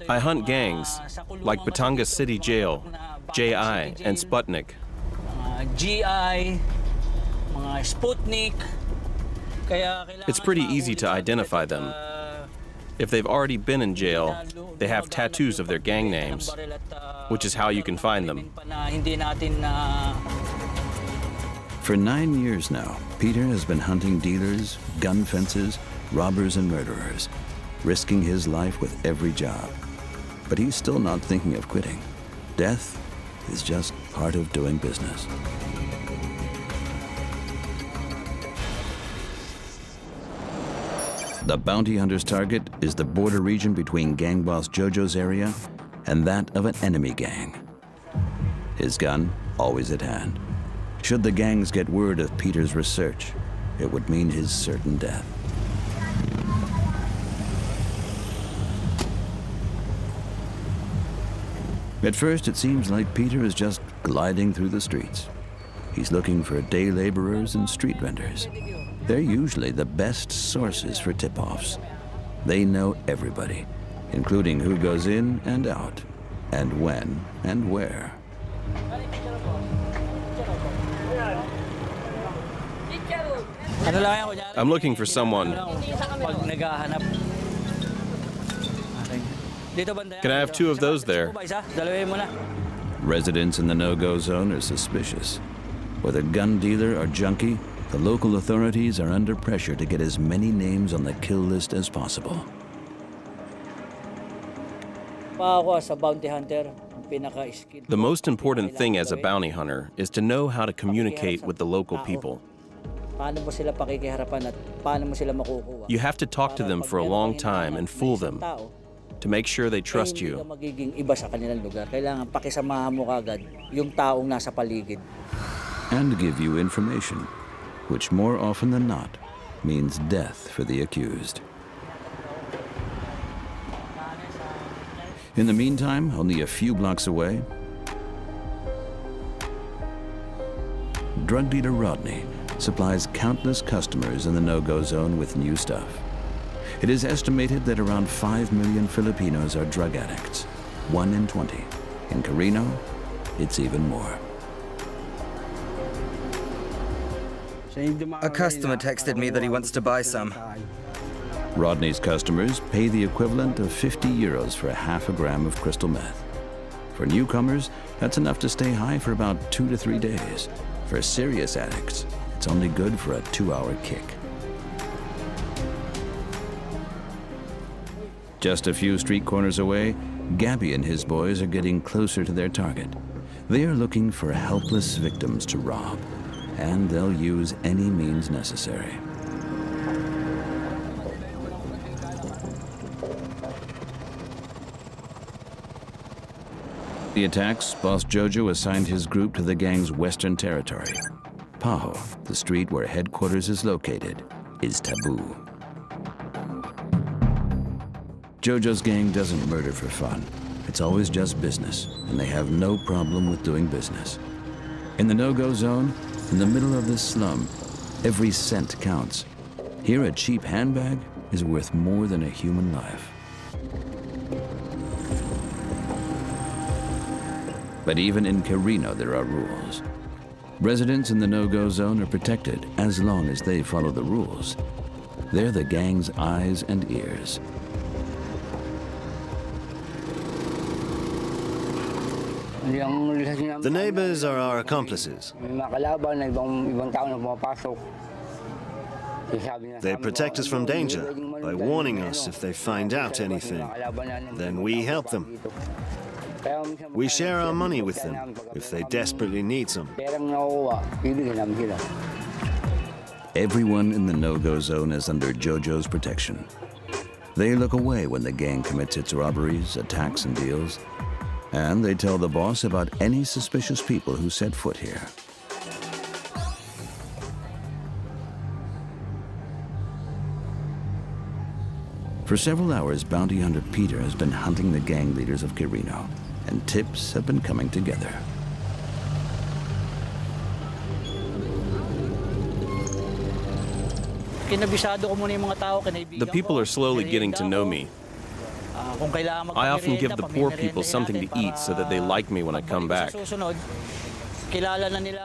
I hunt gangs like Batangas City Jail, JI, and Sputnik. It's pretty easy to identify them. If they've already been in jail, they have tattoos of their gang names, which is how you can find them. For 9 years now, Peter has been hunting dealers, gun fences, robbers, and murderers, risking his life with every job. But he's still not thinking of quitting. Death is just part of doing business. The bounty hunter's target is the border region between gang boss Jojo's area and that of an enemy gang. His gun always at hand. Should the gangs get word of Peter's research, it would mean his certain death. At first, it seems like Peter is just gliding through the streets. He's looking for day laborers and street vendors. They're usually the best sources for tip-offs. They know everybody, including who goes in and out, and when and where. I'm looking for someone. Can I have 2 of those there? Residents in the no-go zone are suspicious. Whether gun dealer or junkie, the local authorities are under pressure to get as many names on the kill list as possible. The most important thing as a bounty hunter is to know how to communicate with the local people. You have to talk to them for a long time and fool them to make sure they trust you. And give you information, which more often than not means death for the accused. In the meantime, only a few blocks away, drug dealer Rodney supplies countless customers in the no-go zone with new stuff. It is estimated that around 5 million Filipinos are drug addicts, 1 in 20. In Quirino, it's even more. A customer texted me that he wants to buy some. Rodney's customers pay the equivalent of 50 euros for half a gram of crystal meth. For newcomers, that's enough to stay high for about 2 to 3 days. For serious addicts, it's only good for a 2-hour kick. Just a few street corners away, Gabby and his boys are getting closer to their target. They are looking for helpless victims to rob, and they'll use any means necessary. The attacks, Boss Jojo assigned his group to the gang's western territory. Paho, the street where headquarters is located, is taboo. Jojo's gang doesn't murder for fun. It's always just business, and they have no problem with doing business. In the no-go zone, in the middle of this slum, every cent counts. Here, a cheap handbag is worth more than a human life. But even in Quirino, there are rules. Residents in the no-go zone are protected as long as they follow the rules. They're the gang's eyes and ears. The neighbors are our accomplices. They protect us from danger by warning us if they find out anything. Then we help them. We share our money with them if they desperately need some. Everyone in the no-go zone is under Jojo's protection. They look away when the gang commits its robberies, attacks, and deals. And they tell the boss about any suspicious people who set foot here. For several hours, bounty hunter Peter has been hunting the gang leaders of Quirino, and tips have been coming together. The people are slowly getting to know me. I often give the poor people something to eat so that they like me when I come back.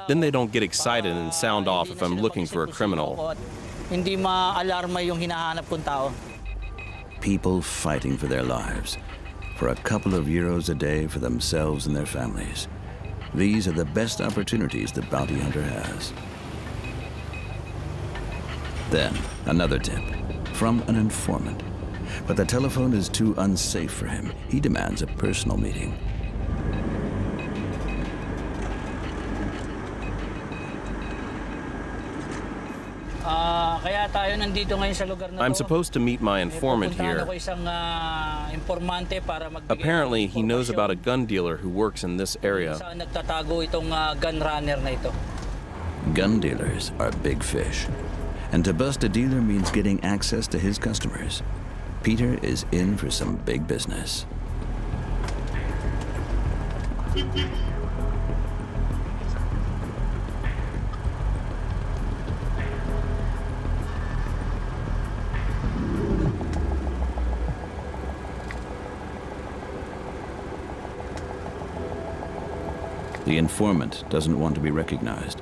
Then they don't get excited and sound off if I'm looking for a criminal. People fighting for their lives, for a couple of euros a day for themselves and their families. These are the best opportunities the bounty hunter has. Then, another tip from an informant. But the telephone is too unsafe for him. He demands a personal meeting. I'm supposed to meet my informant here. Apparently, he knows about a gun dealer who works in this area. Gun dealers are big fish. And to bust a dealer means getting access to his customers. Peter is in for some big business. The informant doesn't want to be recognized.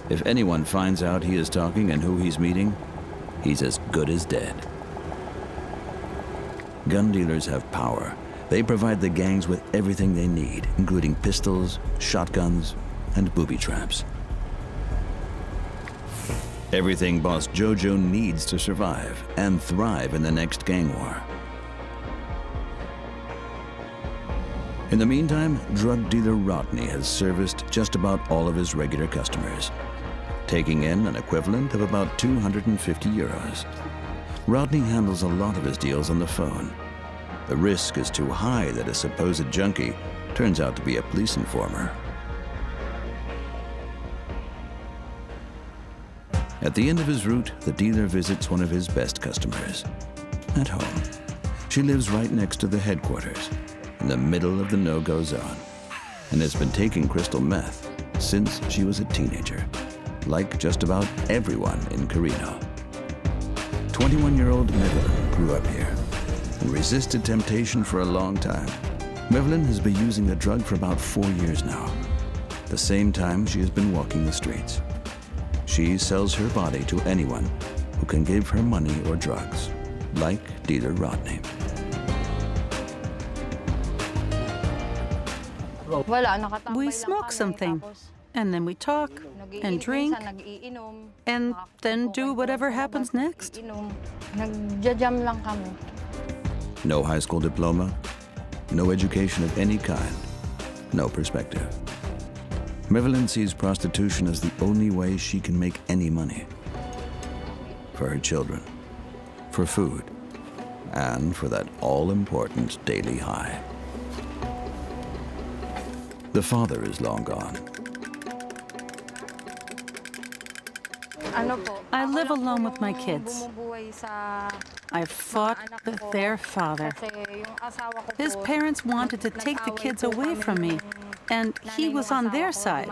If anyone finds out he is talking and who he's meeting, he's as good as dead. Gun dealers have power. They provide the gangs with everything they need, including pistols, shotguns, and booby traps. Everything Boss Jojo needs to survive and thrive in the next gang war. In the meantime, drug dealer Rodney has serviced just about all of his regular customers, taking in an equivalent of about 250 euros. Rodney handles a lot of his deals on the phone. The risk is too high that a supposed junkie turns out to be a police informer. At the end of his route, the dealer visits one of his best customers. At home. She lives right next to the headquarters, in the middle of the no-go zone, and has been taking crystal meth since she was a teenager, like just about everyone in Quirino. 21-year-old Evelyn grew up here and resisted temptation for a long time. Evelyn has been using the drug for about 4 years now, the same time she has been walking the streets. She sells her body to anyone who can give her money or drugs, like dealer Rodney. We smoke something, and then we talk and drink, and then do whatever happens next. No high school diploma, no education of any kind, no perspective. Evelyn sees prostitution as the only way she can make any money. For her children, for food, and for that all-important daily high. The father is long gone. I live alone with my kids. I fought with their father. His parents wanted to take the kids away from me, and he was on their side.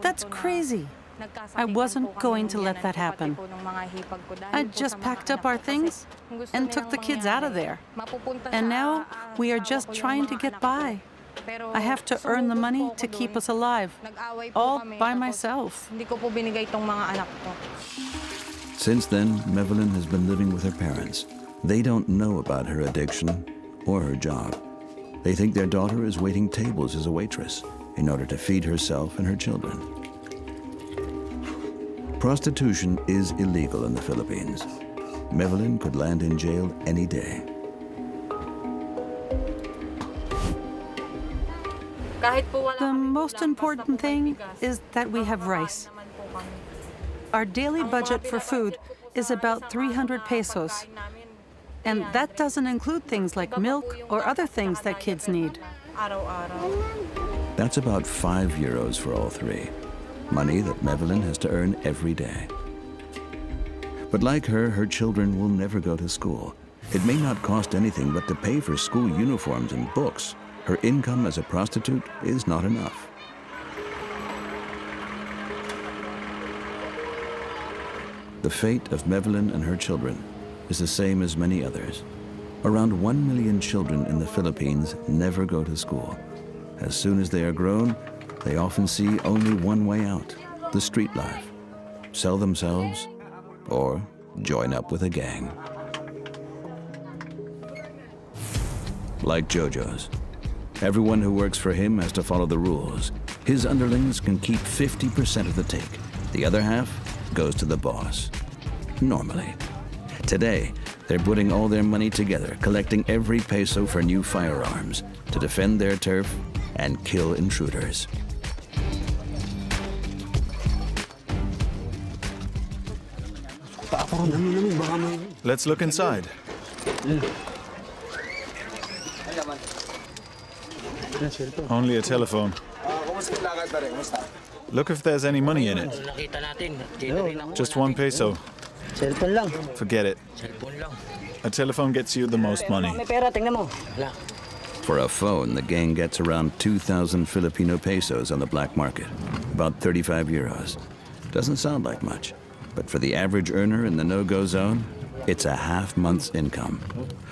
That's crazy. I wasn't going to let that happen. I just packed up our things and took the kids out of there. And now we are just trying to get by. I have to earn the money to keep us alive, all by myself. Since then, Evelyn has been living with her parents. They don't know about her addiction or her job. They think their daughter is waiting tables as a waitress in order to feed herself and her children. Prostitution is illegal in the Philippines. Evelyn could land in jail any day. The most important thing is that we have rice. Our daily budget for food is about 300 pesos. And that doesn't include things like milk or other things that kids need. That's about 5 euros for all three. Money that Evelyn has to earn every day. But like her children will never go to school. It may not cost anything but to pay for school uniforms and books. Her income as a prostitute is not enough. The fate of Evelyn and her children is the same as many others. Around 1 million children in the Philippines never go to school. As soon as they are grown, they often see only one way out, the street life. Sell themselves or join up with a gang. Like Jojo's. Everyone who works for him has to follow the rules. His underlings can keep 50% of the take. The other half goes to the boss. Normally. Today, they're putting all their money together, collecting every peso for new firearms to defend their turf and kill intruders. Let's look inside. Only a telephone. Look if there's any money in it. Just 1 peso. Forget it. A telephone gets you the most money. For a phone, the gang gets around 2,000 Filipino pesos on the black market, about 35 euros. Doesn't sound like much, but for the average earner in the no-go zone, it's a half month's income.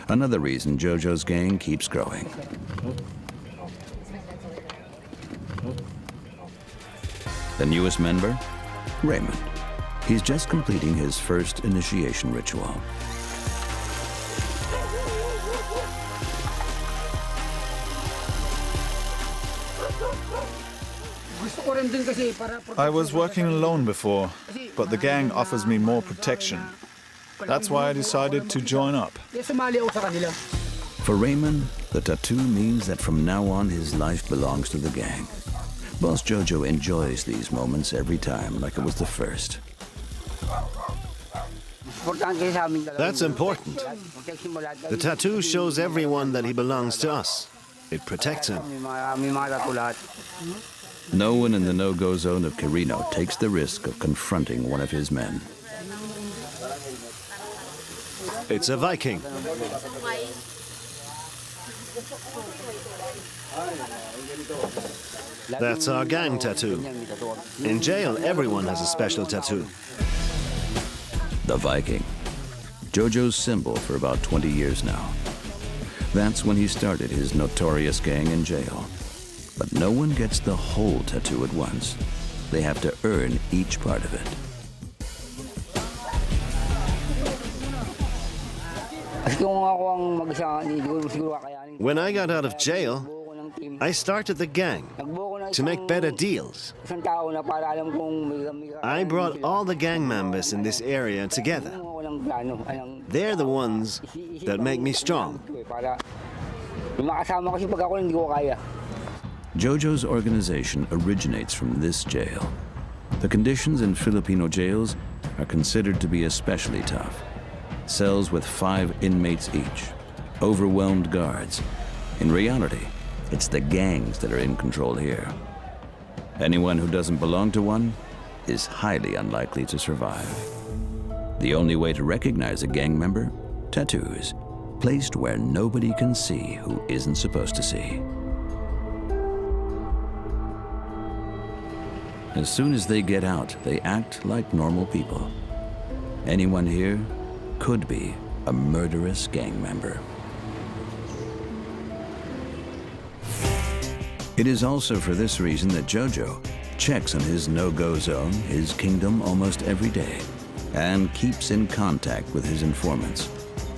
Another reason Jojo's gang keeps growing. The newest member? Raymond. He's just completing his first initiation ritual. I was working alone before, but the gang offers me more protection. That's why I decided to join up. For Raymond, the tattoo means that from now on his life belongs to the gang. Boss Jojo enjoys these moments every time like it was the first. That's important. The tattoo shows everyone that he belongs to us. It protects him. No one in the no-go zone of Quirino takes the risk of confronting one of his men. It's a Viking. That's our gang tattoo. In jail, everyone has a special tattoo. The Viking. Jojo's symbol for about 20 years now. That's when he started his notorious gang in jail. But no one gets the whole tattoo at once. They have to earn each part of it. When I got out of jail, I started the gang to make better deals. I brought all the gang members in this area together. They're the ones that make me strong. Jojo's organization originates from this jail. The conditions in Filipino jails are considered to be especially tough. Cells with 5 inmates each, overwhelmed guards. In reality, it's the gangs that are in control here. Anyone who doesn't belong to one is highly unlikely to survive. The only way to recognize a gang member? Tattoos, placed where nobody can see who isn't supposed to see. As soon as they get out, they act like normal people. Anyone here could be a murderous gang member. It is also for this reason that Jojo checks on his no-go zone, his kingdom, almost every day, and keeps in contact with his informants,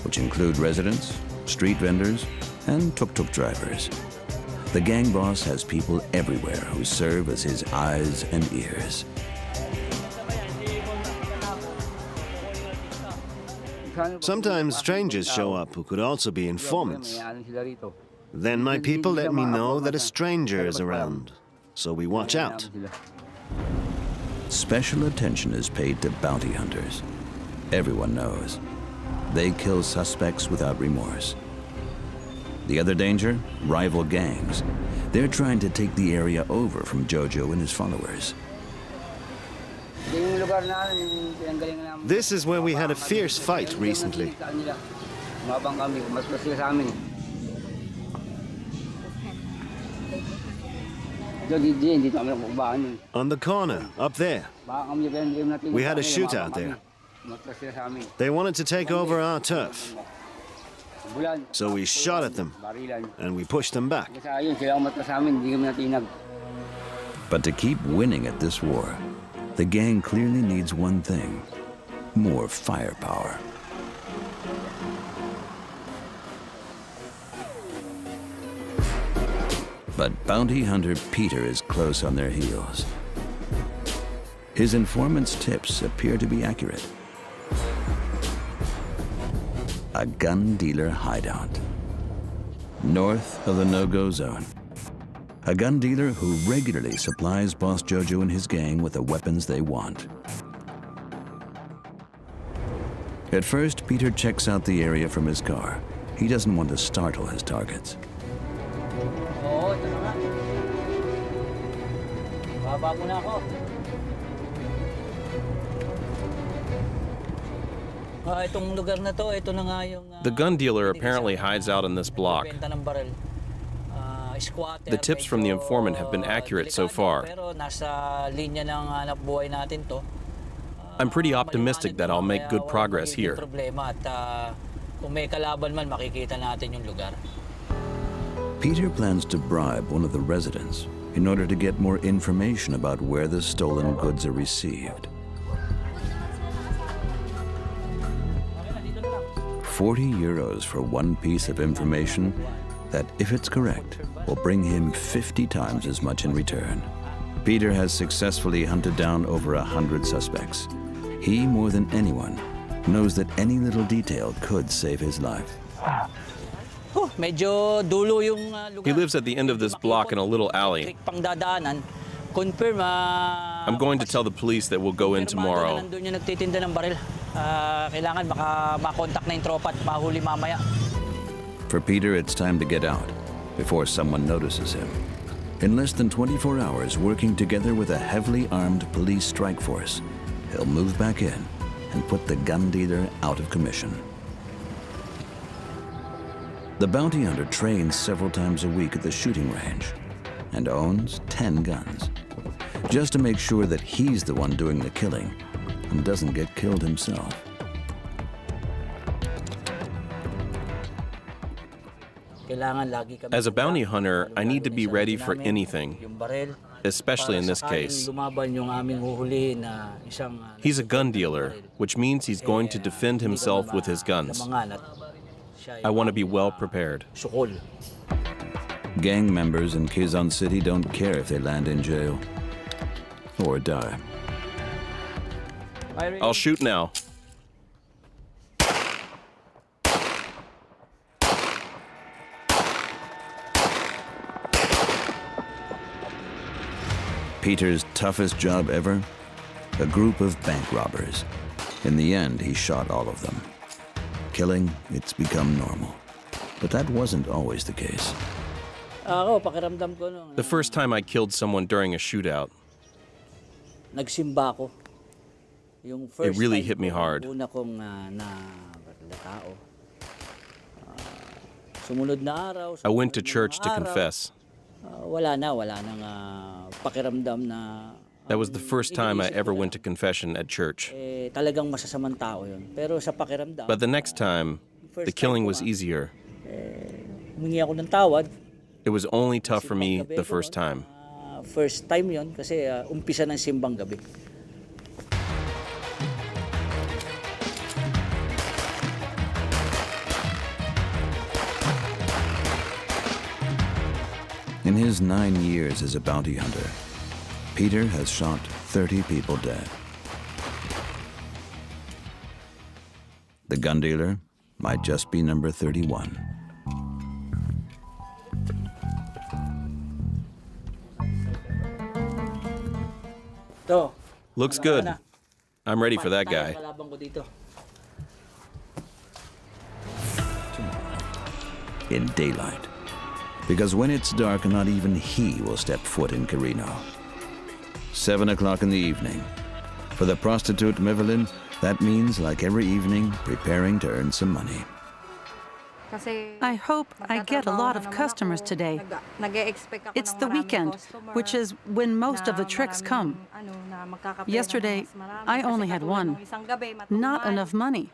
which include residents, street vendors, and tuk-tuk drivers. The gang boss has people everywhere who serve as his eyes and ears. Sometimes strangers show up who could also be informants. Then my people let me know that a stranger is around, so we watch out. Special attention is paid to bounty hunters. Everyone knows. They kill suspects without remorse. The other danger? Rival gangs. They're trying to take the area over from Jojo and his followers. This is where we had a fierce fight recently. On the corner, up there. We had a shootout there. They wanted to take over our turf. So we shot at them, and we pushed them back. But to keep winning at this war, the gang clearly needs one thing: more firepower. But bounty hunter Peter is close on their heels. His informant's tips appear to be accurate. A gun dealer hideout, north of the no-go zone. A gun dealer who regularly supplies Boss Jojo and his gang with the weapons they want. At first, Peter checks out the area from his car. He doesn't want to startle his targets. The gun dealer apparently hides out in this block. The tips from the informant have been accurate so far. I'm pretty optimistic that I'll make good progress here. Peter plans to bribe one of the residents in order to get more information about where the stolen goods are received. 40 euros for one piece of information that, if it's correct, will bring him 50 times as much in return. Peter has successfully hunted down over 100 suspects. He, more than anyone, knows that any little detail could save his life. medyo dulo yung He lugar. lives at the end of this block in a little alley. Pangdadaanan, confirm. I'm going to tell the police that we'll go in tomorrow. Nandun yung nagtitinda ng baril. Kailangan baka makontak na yung tropa at mahuli mamaya. For Peter, it's time to get out before someone notices him. In less than 24 hours, working together with a heavily armed police strike force, he'll move back in and put the gun dealer out of commission. The bounty hunter trains several times a week at the shooting range and owns 10 guns, just to make sure that he's the one doing the killing and doesn't get killed himself. As a bounty hunter, I need to be ready for anything, especially in this case. He's a gun dealer, which means he's going to defend himself with his guns. I want to be well prepared. Gang members in Quezon City don't care if they land in jail or die. I'll shoot now. Peter's toughest job ever? A group of bank robbers. In the end, he shot all of them. Killing, it's become normal. But that wasn't always the case. The first time I killed someone during a shootout, it really hit me hard. I went to church to confess. That was the first time I ever went to confession at church. But the next time, the killing was easier. It was only tough for me the first time. First time yon kasi umpisa ng simbang gabi. In his 9 years as a bounty hunter, Peter has shot 30 people dead. The gun dealer might just be number 31. Looks good. I'm ready for that guy. In daylight. Because when it's dark, not even he will step foot in Quirino. 7 o'clock in the evening. For the prostitute Mevelin, that means, like every evening, preparing to earn some money. I hope I get a lot of customers today. It's the weekend, which is when most of the tricks come. Yesterday, I only had one. Not enough money.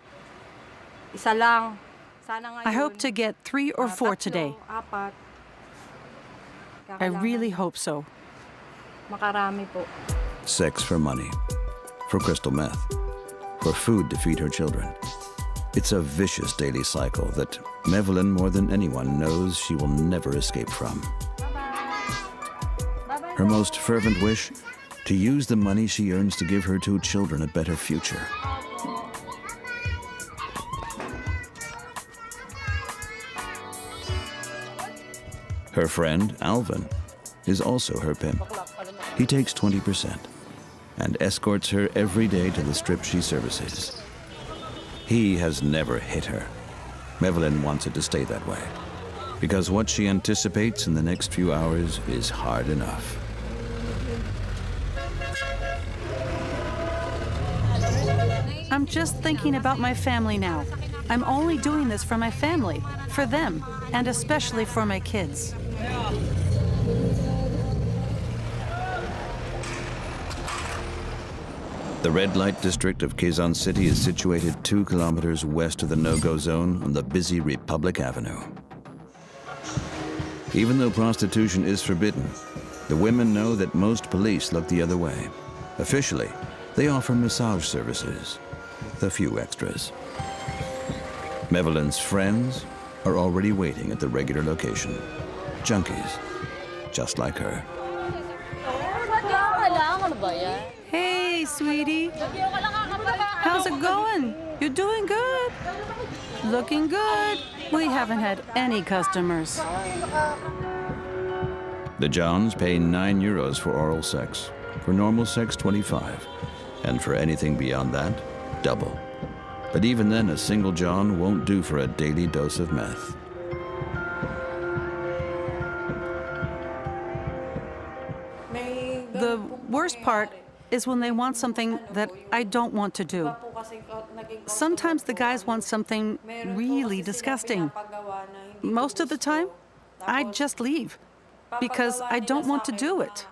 I hope to get 3 or 4 today. I really hope so. Sex for money, for crystal meth, for food to feed her children. It's a vicious daily cycle that Mevelin, more than anyone, knows she will never escape from. Her most fervent wish? To use the money she earns to give her 2 children a better future. Her friend, Alvin, is also her pimp. He takes 20% and escorts her every day to the strip she services. He has never hit her. Mevelin wants it to stay that way, because what she anticipates in the next few hours is hard enough. I'm just thinking about my family now. I'm only doing this for my family, for them, and especially for my kids. The red light district of Quezon City is situated 2 kilometers west of the no-go zone on the busy Republic Avenue. Even though prostitution is forbidden, the women know that most police look the other way. Officially, they offer massage services, with a few extras. Mevelin's friends are already waiting at the regular location. Junkies, just like her. Hey, sweetie. How's it going? You're doing good. Looking good. We haven't had any customers. The Johns pay €9 for oral sex, for normal sex 25, and for anything beyond that, double. But even then, a single John won't do for a daily dose of meth. The worst part is when they want something that I don't want to do. Sometimes the guys want something really disgusting. Most of the time, I just leave because I don't want to do it.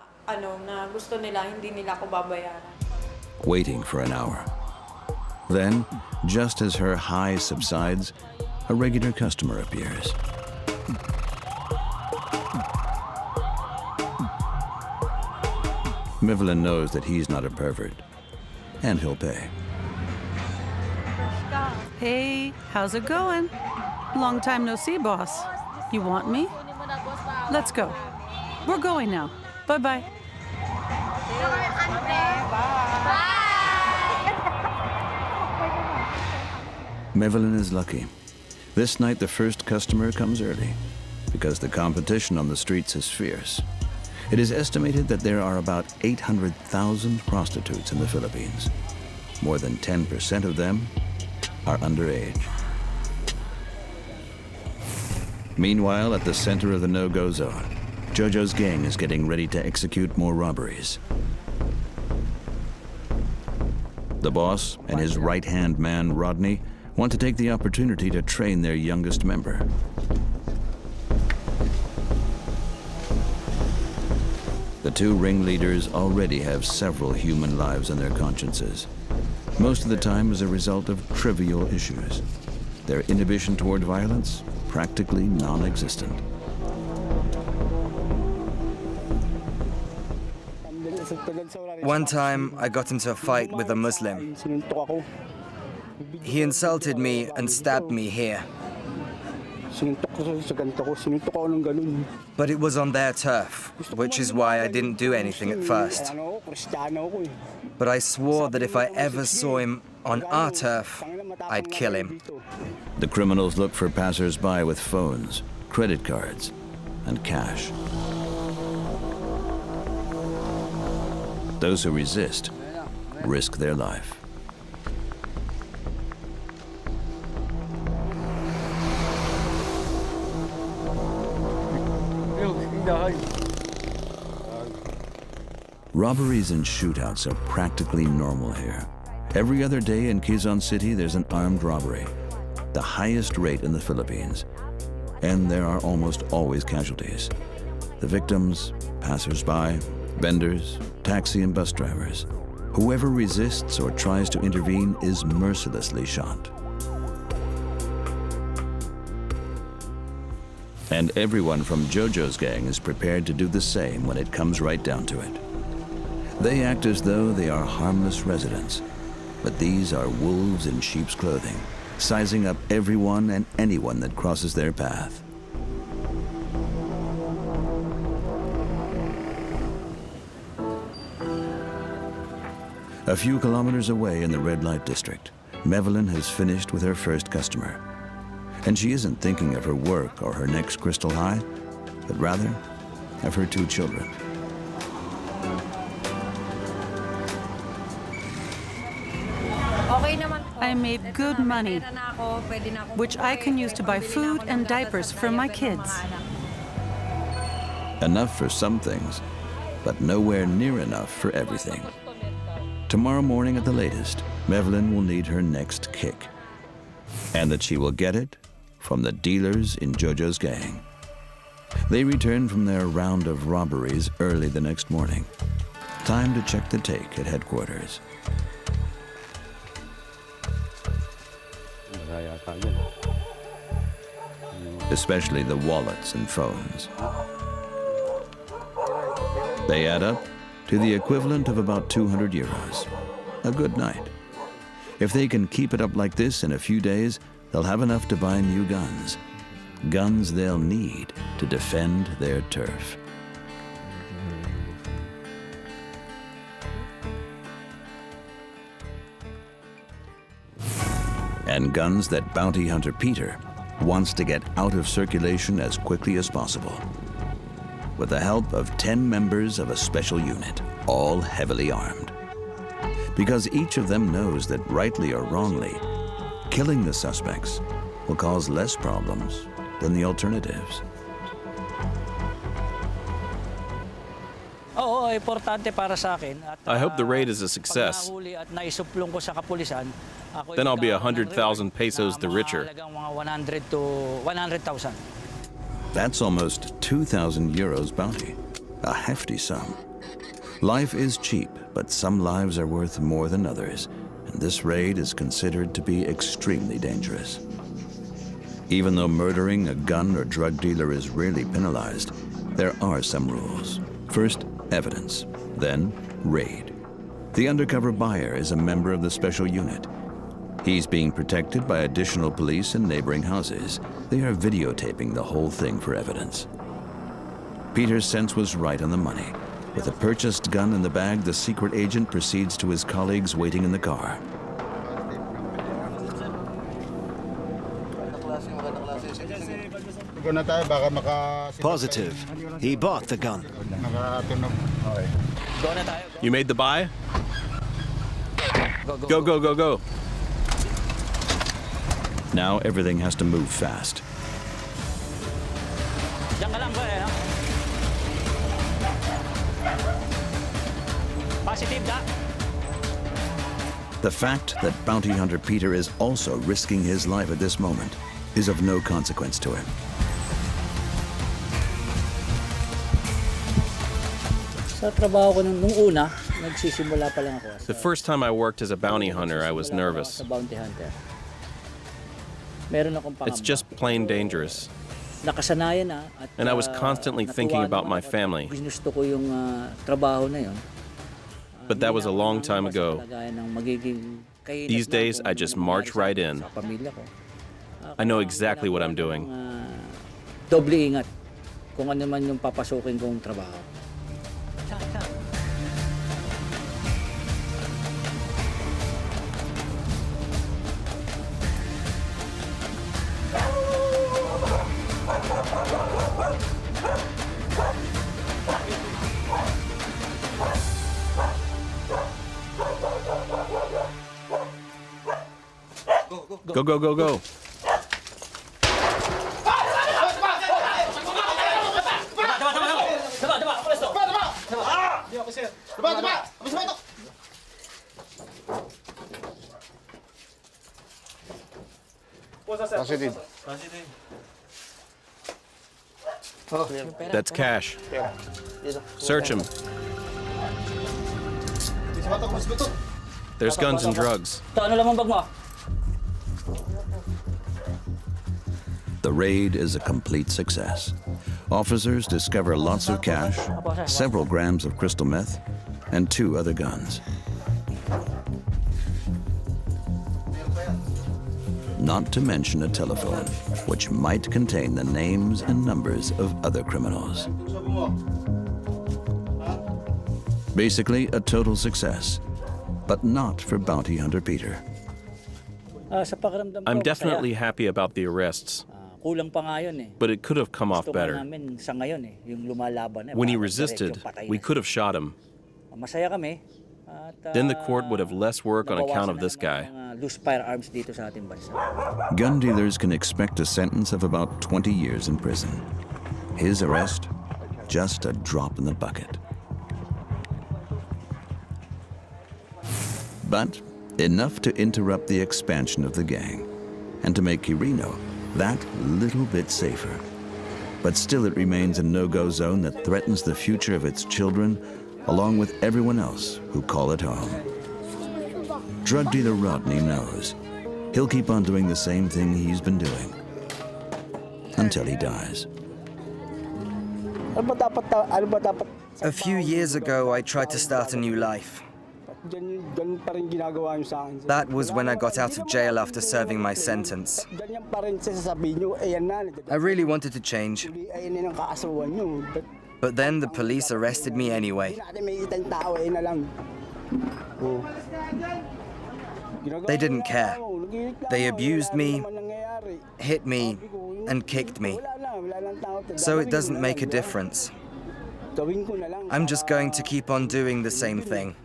Waiting for an hour. Then, just as her high subsides, a regular customer appears. Mivlin knows that he's not a pervert, and he'll pay. Hey, how's it going? Long time no see, boss. You want me? Let's go. We're going now. Bye-bye. Mivlin is lucky. This night, the first customer comes early, because the competition on the streets is fierce. It is estimated that there are about 800,000 prostitutes in the Philippines. More than 10% of them are underage. Meanwhile, at the center of the no-go zone, Jojo's gang is getting ready to execute more robberies. The boss and his right-hand man, Rodney, want to take the opportunity to train their youngest member. The two ringleaders already have several human lives on their consciences, most of the time as a result of trivial issues. Their inhibition toward violence, practically non-existent. One time, I got into a fight with a Muslim. He insulted me and stabbed me here. But it was on their turf, which is why I didn't do anything at first. But I swore that if I ever saw him on our turf, I'd kill him. The criminals look for passers-by with phones, credit cards, and cash. Those who resist risk their life. Robberies and shootouts are practically normal here. Every other day in Quezon City, there's an armed robbery, the highest rate in the Philippines. And there are almost always casualties. The victims, passers-by, vendors, taxi and bus drivers. Whoever resists or tries to intervene is mercilessly shot. And everyone from Jojo's gang is prepared to do the same when it comes right down to it. They act as though they are harmless residents, but these are wolves in sheep's clothing, sizing up everyone and anyone that crosses their path. A few kilometers away in the red light district, Mevlin has finished with her first customer. And she isn't thinking of her work or her next crystal high, but rather of her two children. I made good money, which I can use to buy food and diapers for my kids. Enough for some things, but nowhere near enough for everything. Tomorrow morning at the latest, Mevlin will need her next kick. And that she will get it from the dealers in Jojo's gang. They return from their round of robberies early the next morning. Time to check the take at headquarters. Especially the wallets and phones. They add up to the equivalent of about 200 euros. A good night. If they can keep it up like this in a few days, they'll have enough to buy new guns. Guns they'll need to defend their turf. and guns that bounty hunter Peter wants to get out of circulation as quickly as possible. With the help of 10 members of a special unit, all heavily armed. Because each of them knows that rightly or wrongly, killing the suspects will cause less problems than the alternatives. I hope the raid is a success. Then I'll be 100,000 pesos the richer. That's almost 2,000 euros bounty, a hefty sum. Life is cheap, but some lives are worth more than others, and this raid is considered to be extremely dangerous. Even though murdering a gun or drug dealer is rarely penalized, there are some rules. First, evidence, then raid. The undercover buyer is a member of the special unit. He's being protected by additional police in neighboring houses. They are videotaping the whole thing for evidence. Peter's sense was right on the money. With a purchased gun in the bag, the secret agent proceeds to his colleagues waiting in the car. Positive. He bought the gun. You made the buy? Go, go, go, go. Now everything has to move fast. The fact that bounty hunter Peter is also risking his life at this moment is of no consequence to him. The first time I worked as a bounty hunter, I was nervous. It's just plain dangerous. And I was constantly thinking about my family. But that was a long time ago. These days, I just march right in. I know exactly what I'm doing. Doble ingat kung ano man yung papasukin kong trabaho. Go, go, go, go. That's cash. Search him. There's guns and drugs. The raid is a complete success. Officers discover lots of cash, several grams of crystal meth, and 2 other guns. Not to mention a telephone, which might contain the names and numbers of other criminals. Basically, a total success, but not for bounty hunter Peter. I'm definitely happy about the arrests. But it could have come off better. When he resisted, we could have shot him. Then the court would have less work on account of this guy. Gun dealers can expect a sentence of about 20 years in prison. His arrest, just a drop in the bucket. But enough to interrupt the expansion of the gang and to make Quirino that little bit safer. But still it remains a no-go zone that threatens the future of its children along with everyone else who call it home. Drug dealer Rodney knows he'll keep on doing the same thing he's been doing until he dies. A few years ago, I tried to start a new life. That was when I got out of jail after serving my sentence. I really wanted to change. But then the police arrested me anyway. They didn't care. They abused me, hit me, and kicked me. So it doesn't make a difference. I'm just going to keep on doing the same thing.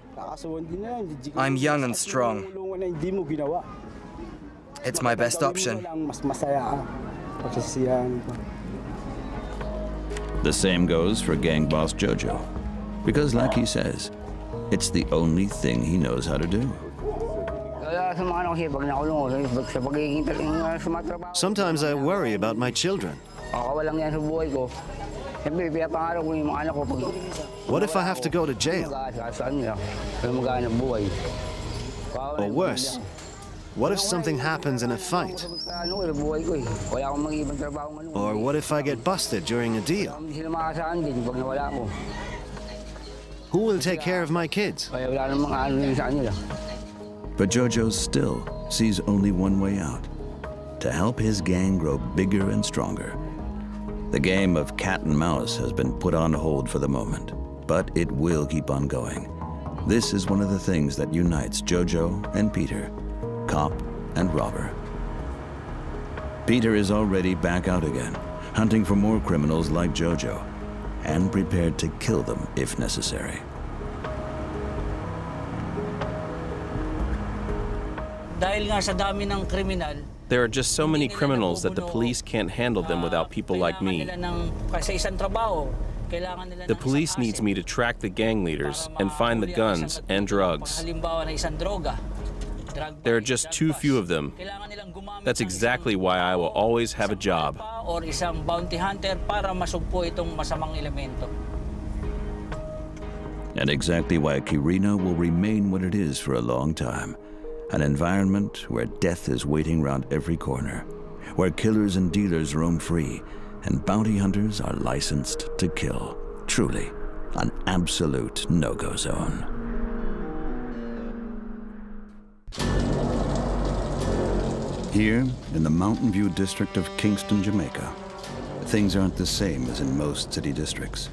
I'm young and strong. It's my best option. The same goes for gang boss Jojo, because like he says, it's the only thing he knows how to do. Sometimes I worry about my children. What if I have to go to jail? Or worse, what if something happens in a fight? Or what if I get busted during a deal? Who will take care of my kids? But Jojo still sees only one way out: to help his gang grow bigger and stronger. The game of cat and mouse has been put on hold for the moment, but it will keep on going. This is one of the things that unites Jojo and Peter, cop and robber. Peter is already back out again, hunting for more criminals like Jojo, and prepared to kill them if necessary. There are just so many criminals that the police can't handle them without people like me. The police needs me to track the gang leaders and find the guns and drugs. There are just too few of them. That's exactly why I will always have a job. And exactly why Quirino will remain what it is for a long time. An environment where death is waiting round every corner, where killers and dealers roam free, and bounty hunters are licensed to kill. Truly, an absolute no-go zone. Here, in the Mountain View district of Kingston, Jamaica, things aren't the same as in most city districts.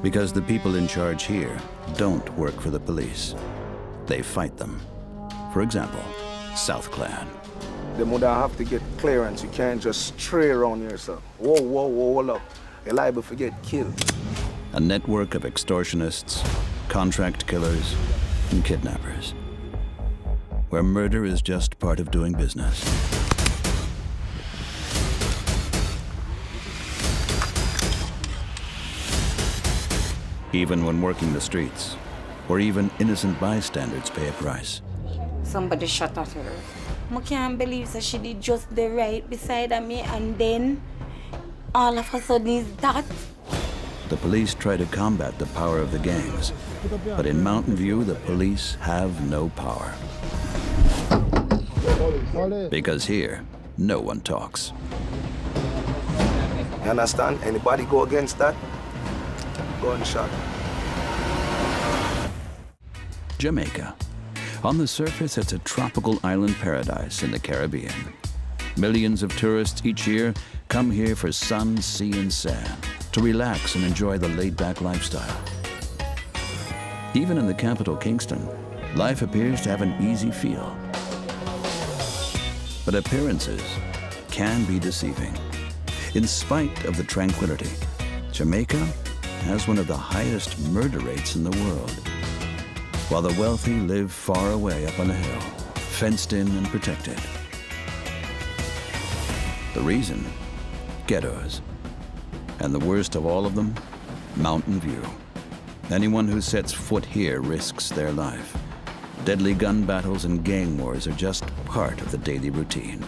Because the people in charge here don't work for the police. They fight them. For example, South Clan. The mother have to get clearance. You can't just stray around yourself. Whoa, whoa, whoa, hold up. You're liable to get killed. A network of extortionists, contract killers, and kidnappers, where murder is just part of doing business. Even when working the streets, where even innocent bystanders pay a price. Somebody shot at her. I can't believe that she did just the right beside of me, and then all of a sudden is that. The police try to combat the power of the gangs, but in Mountain View, the police have no power. Because here, no one talks. You understand? Anybody go against that? Gunshot. Jamaica. On the surface, it's a tropical island paradise in the Caribbean. Millions of tourists each year come here for sun, sea, and sand, to relax and enjoy the laid-back lifestyle. Even in the capital, Kingston, life appears to have an easy feel. But appearances can be deceiving. In spite of the tranquility, Jamaica has one of the highest murder rates in the world. While the wealthy live far away up on a hill, fenced in and protected. The reason? Ghettos. And the worst of all of them? Mountain View. Anyone who sets foot here risks their life. Deadly gun battles and gang wars are just part of the daily routine.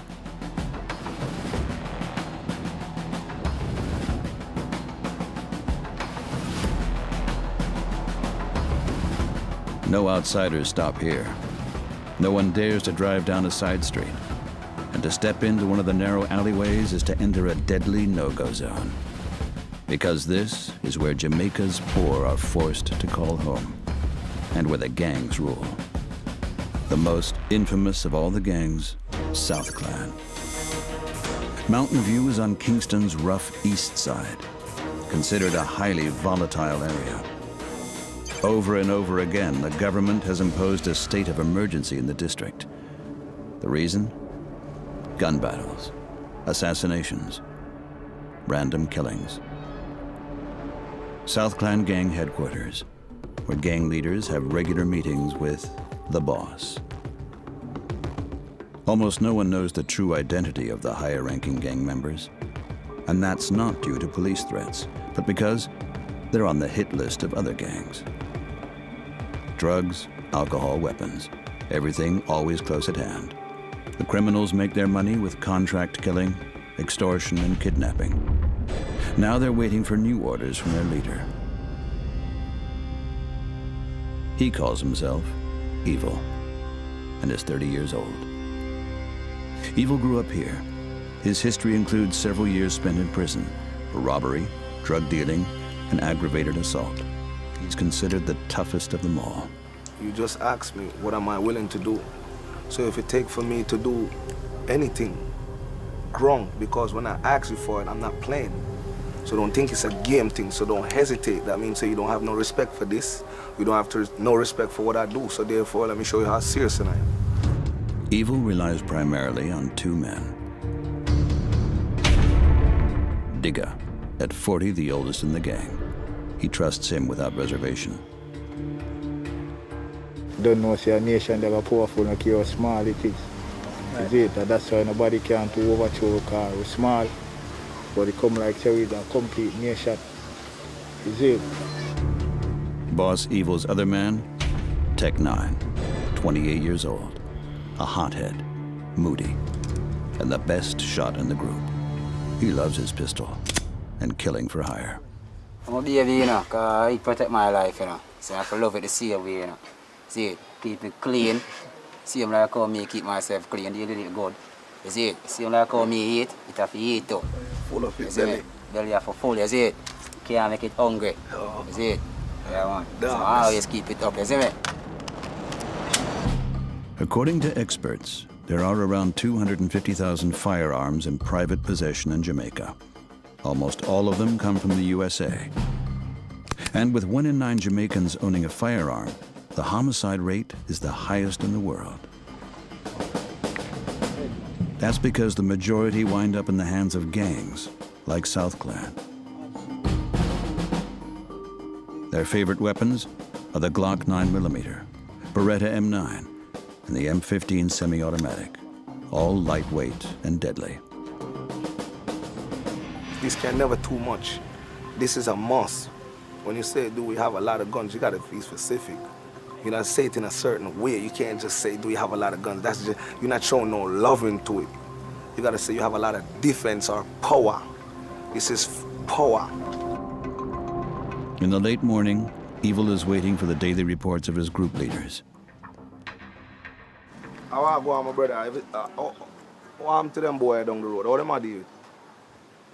No outsiders stop here. No one dares to drive down a side street. And to step into one of the narrow alleyways is to enter a deadly no-go zone. Because this is where Jamaica's poor are forced to call home, and where the gangs rule. The most infamous of all the gangs, South Clan. Mountain View is on Kingston's rough east side, considered a highly volatile area. Over and over again, the government has imposed a state of emergency in the district, The reason? Gun battles, assassinations, random killings. South Clan Gang headquarters, where gang leaders have regular meetings with the boss. Almost no one knows the true identity of the higher-ranking gang members. And that's not due to police threats, but because they're on the hit list of other gangs. Drugs, alcohol, weapons, everything always close at hand. The criminals make their money with contract killing, extortion, and kidnapping. Now they're waiting for new orders from their leader. He calls himself Evil and is 30 years old. Evil grew up here. His history includes several years spent in prison for robbery, drug dealing, and aggravated assault. He's considered the toughest of them all. You just asked me, what am I willing to do? So if it takes for me to do anything wrong, because when I ask you for it, I'm not playing. So don't think it's a game thing, so don't hesitate. That means you don't have no respect for this. You don't have no respect for what I do. So therefore, let me show you how serious I am. Evil relies primarily on two men. Digga, at 40, the oldest in the gang. He trusts him without reservation. Don't know, say a nation that are powerful, no care how small it is. Is it? And that's why nobody can to overthrow a car. We're small, but it come like say we're a complete nation. Is it? Boss Evil's other man, Tech 9, 28 years old, a hothead, moody, and the best shot in the group. He loves his pistol and killing for hire. I'm a baby, you know, because it protect my life, you know. So I have to love it the same way, you know. See it, keep it clean. See him like how me keep myself clean, you did it good. You see it? See him like how me eat, it have to eat too. Full of his belly. Belly have to full, you see it? Can't make it hungry. Oh. You see it? Yeah, man. So I always keep it up, you see me? According to experts, there are around 250,000 firearms in private possession in Jamaica. Almost all of them come from the USA. And with 1 in 9 Jamaicans owning a firearm, the homicide rate is the highest in the world. That's because the majority wind up in the hands of gangs, like South Clan. Their favorite weapons are the Glock 9mm, Beretta M9, and the M15 semi-automatic, all lightweight and deadly. This can never too much. This is a must. When you say, do we have a lot of guns, you gotta be specific. You gotta say it in a certain way. You can't just say, do we have a lot of guns? That's just, you're not showing no love into it. You gotta say you have a lot of defense or power. This is power. In the late morning, Evil is waiting for the daily reports of his group leaders. How I go on, my brother? What happened to them boys down the road? How them are deal?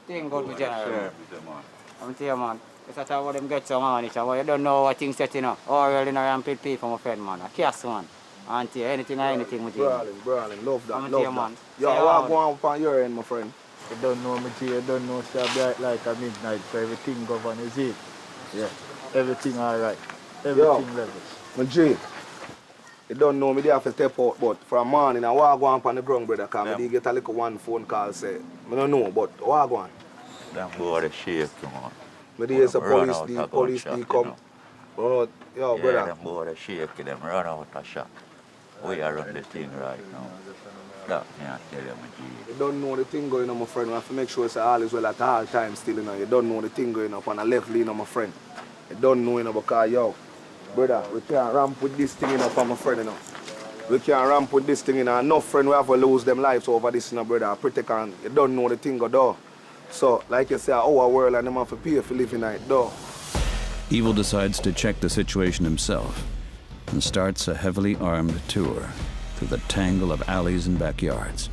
Thing good with General. I'm telling you, man. It's not how them get some money. So you don't know what things setting up. Oh, you're in a rampant pay for my friend, man. A kiss, man. Auntie, anything or anything with you. Brawling, love that, I'm love that. Man. Yo, what go on upon your end, my friend? You don't know me, you don't know, say bright like a midnight, so everything govern, is it? Yeah. Everything all right. Everything levels. My G, you don't know me, they have to step out, but for a morning, I walk on upon the ground, brother, because I get a little one phone call, say, I don't know, but walk on. Them boy shake, man. But there's a police, they come. Run out, yo, brother. Yeah, them boy shake, them run out a shot. We are on the thing right now. That me I tell you, my G. You don't know the thing going on, my friend. We have to make sure it's all is well at all times still, you know. You don't know the thing going up on the left lane, my friend. You don't know, you know, because, yo, brother, we can't ramp with this thing, you know, for my friend, you know. We can't ramp with this thing, you know. Enough friends we have to lose them lives over this, you know, brother. Protect and you don't know the thing go door. So, like you say, our world and them have to pay for living in it, door. Evil decides to check the situation himself and starts a heavily armed tour through the tangle of alleys and backyards.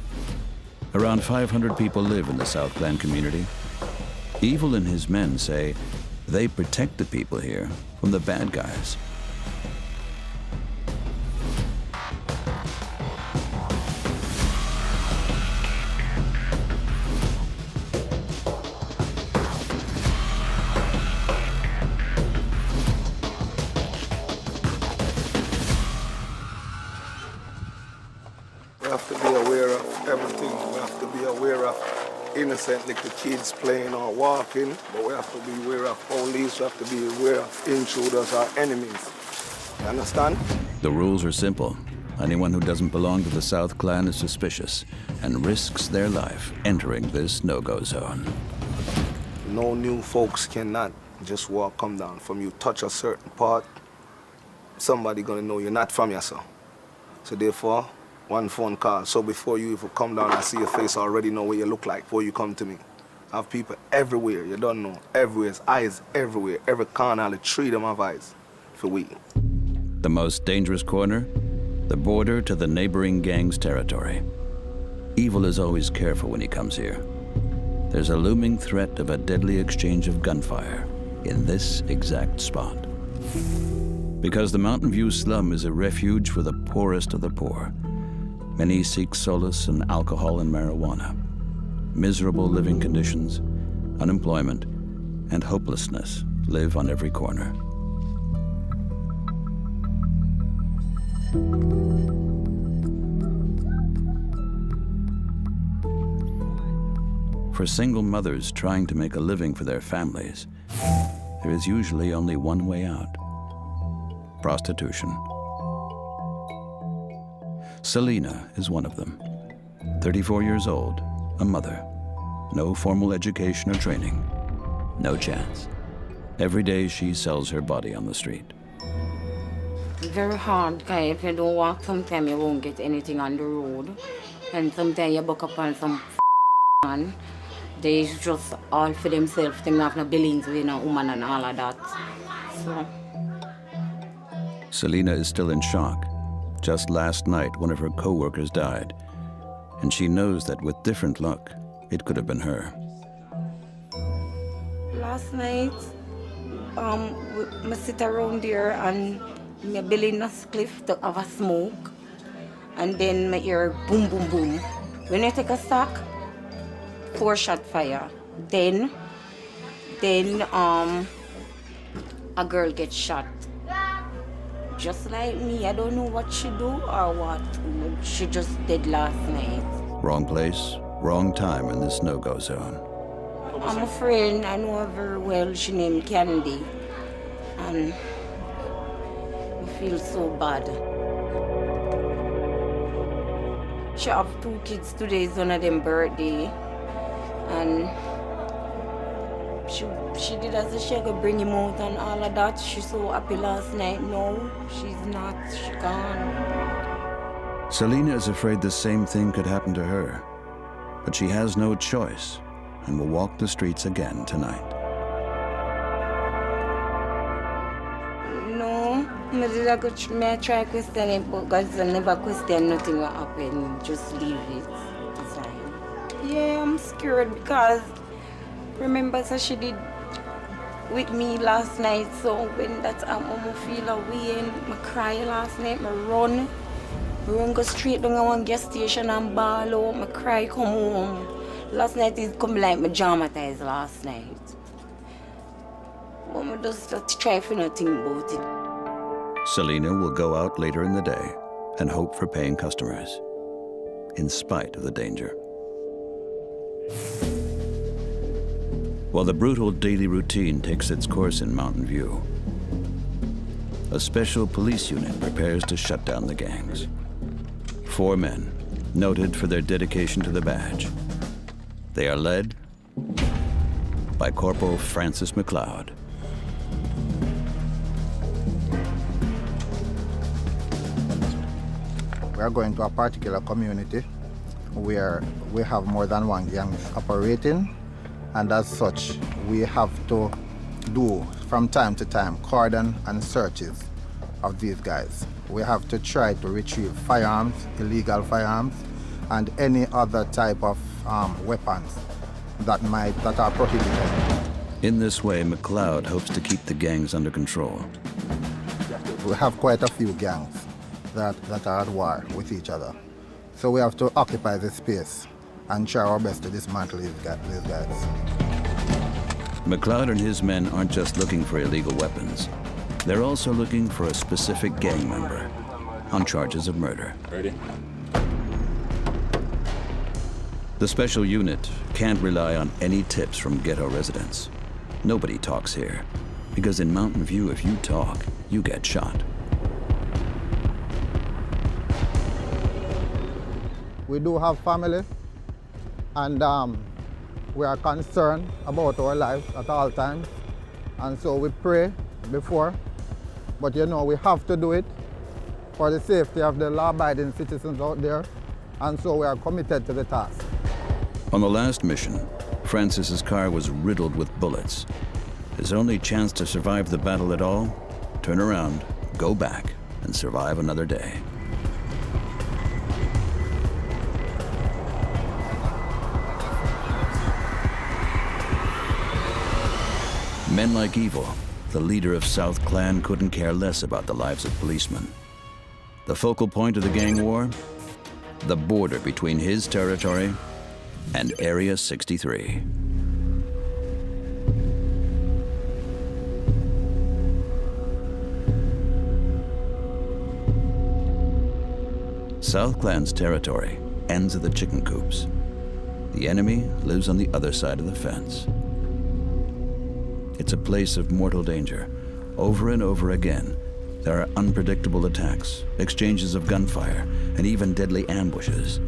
Around 500 people live in the South Clan community. Evil and his men say they protect the people here from the bad guys. have to be aware of everything. We have to be aware of innocent little kids playing or walking, but we have to be aware of police. We have to be aware of intruders or enemies. You understand? The rules are simple. Anyone who doesn't belong to the South Clan is suspicious and risks their life entering this no-go zone. No new folks cannot just come down. From you touch a certain part, somebody gonna know you're not from here, so. So therefore, one phone call. So before you even come down, I see your face, I already know what you look like before you come to me. I have people everywhere, you don't know. Everywhere, eyes everywhere. Every corner, the three of them have eyes for we. The most dangerous corner? The border to the neighboring gang's territory. Evil is always careful when he comes here. There's a looming threat of a deadly exchange of gunfire in this exact spot. Because the Mountain View slum is a refuge for the poorest of the poor, many seek solace in alcohol and marijuana. Miserable living conditions, unemployment, and hopelessness live on every corner. For single mothers trying to make a living for their families, there is usually only one way out: prostitution. Selena is one of them. 34 years old, a mother. No formal education or training. No chance. Every day she sells her body on the street. It's very hard, because if you don't walk, sometimes you won't get anything on the road. And sometimes you buck up on some man. They just all for themselves. They don't have no billings with a woman and all of that. So. Selena is still in shock. Just last night, one of her co-workers died, and she knows that with different luck, it could have been her. Last night, I sit around there and my belly in a spliff to have a smoke, and then my ear boom, boom, boom. When you take a sack, 4 shot fire. Then a girl gets shot. Just like me, I don't know what she do or what. She just did last night. Wrong place, wrong time in this no-go zone. I'm a friend, I know her very well. She named Candy. And I feel so bad. She have 2 kids. Today is one of them birthday. And she did as she could bring him out and all of that. She's so happy last night. No, she's not. She's gone. Selena is afraid the same thing could happen to her, but she has no choice and will walk the streets again tonight. No, I try to question it, but God never question nothing will happen. Just leave it aside. Yeah, I'm scared because remember, so she did with me last night. So when that happened, I feel away and I cry last night. I run go straight down to one gas station and ball out. I cry, come home. Last night it come like me dramatized last night. But I just try to not think about it. Selena will go out later in the day and hope for paying customers, in spite of the danger. While the brutal daily routine takes its course in Mountain View, a special police unit prepares to shut down the gangs. 4 men, noted for their dedication to the badge. They are led by Corporal Francis McLeod. We are going to a particular community where we have more than one gang operating, and as such, we have to do, from time to time, cordon and searches of these guys. We have to try to retrieve firearms, illegal firearms, and any other type of weapons that are prohibited. In this way, McLeod hopes to keep the gangs under control. We have quite a few gangs that are at war with each other. So we have to occupy this space and try our best to dismantle these guys. McLeod and his men aren't just looking for illegal weapons. They're also looking for a specific gang member on charges of murder. Ready? The special unit can't rely on any tips from ghetto residents. Nobody talks here, because in Mountain View, if you talk, you get shot. We do have family, and we are concerned about our lives at all times. And so we pray before, but you know, we have to do it for the safety of the law-abiding citizens out there, and so we are committed to the task. On the last mission, Francis's car was riddled with bullets. His only chance to survive the battle at all? Turn around, go back, and survive another day. Men like Evil, the leader of South Clan, couldn't care less about the lives of policemen. The focal point of the gang war? The border between his territory and Area 63. South Clan's territory ends at the chicken coops. The enemy lives on the other side of the fence. It's a place of mortal danger. Over and over again, there are unpredictable attacks, exchanges of gunfire, and even deadly ambushes.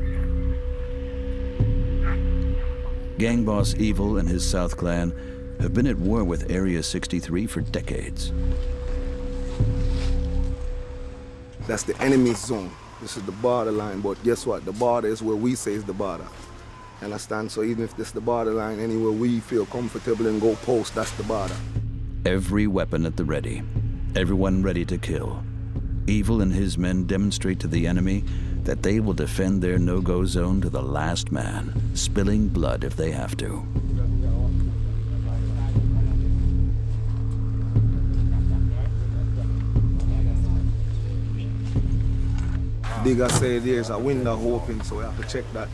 Gang boss Evil and his South Clan have been at war with Area 63 for decades. That's the enemy's zone. This is the borderline, but guess what? The border is where we say is the border. Understand? So even if this is the borderline, anywhere we feel comfortable and go post, that's the border. Every weapon at the ready, everyone ready to kill. Evil and his men demonstrate to the enemy that they will defend their no-go zone to the last man, spilling blood if they have to. Digger say there's a window open, so we have to check that.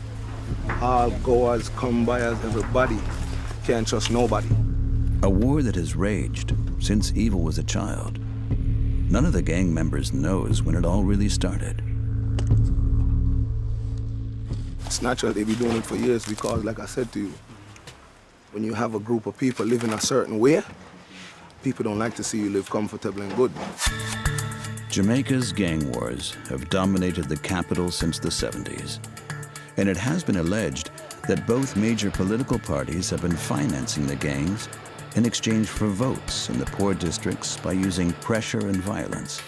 All goers, come buyers, everybody. Can't trust nobody. A war that has raged since Evil was a child. None of the gang members knows when it all really started. It's natural they've been doing it for years because, like I said to you, when you have a group of people living a certain way, people don't like to see you live comfortable and good. Jamaica's gang wars have dominated the capital since the 70s. And it has been alleged that both major political parties have been financing the gangs in exchange for votes in the poor districts by using pressure and violence.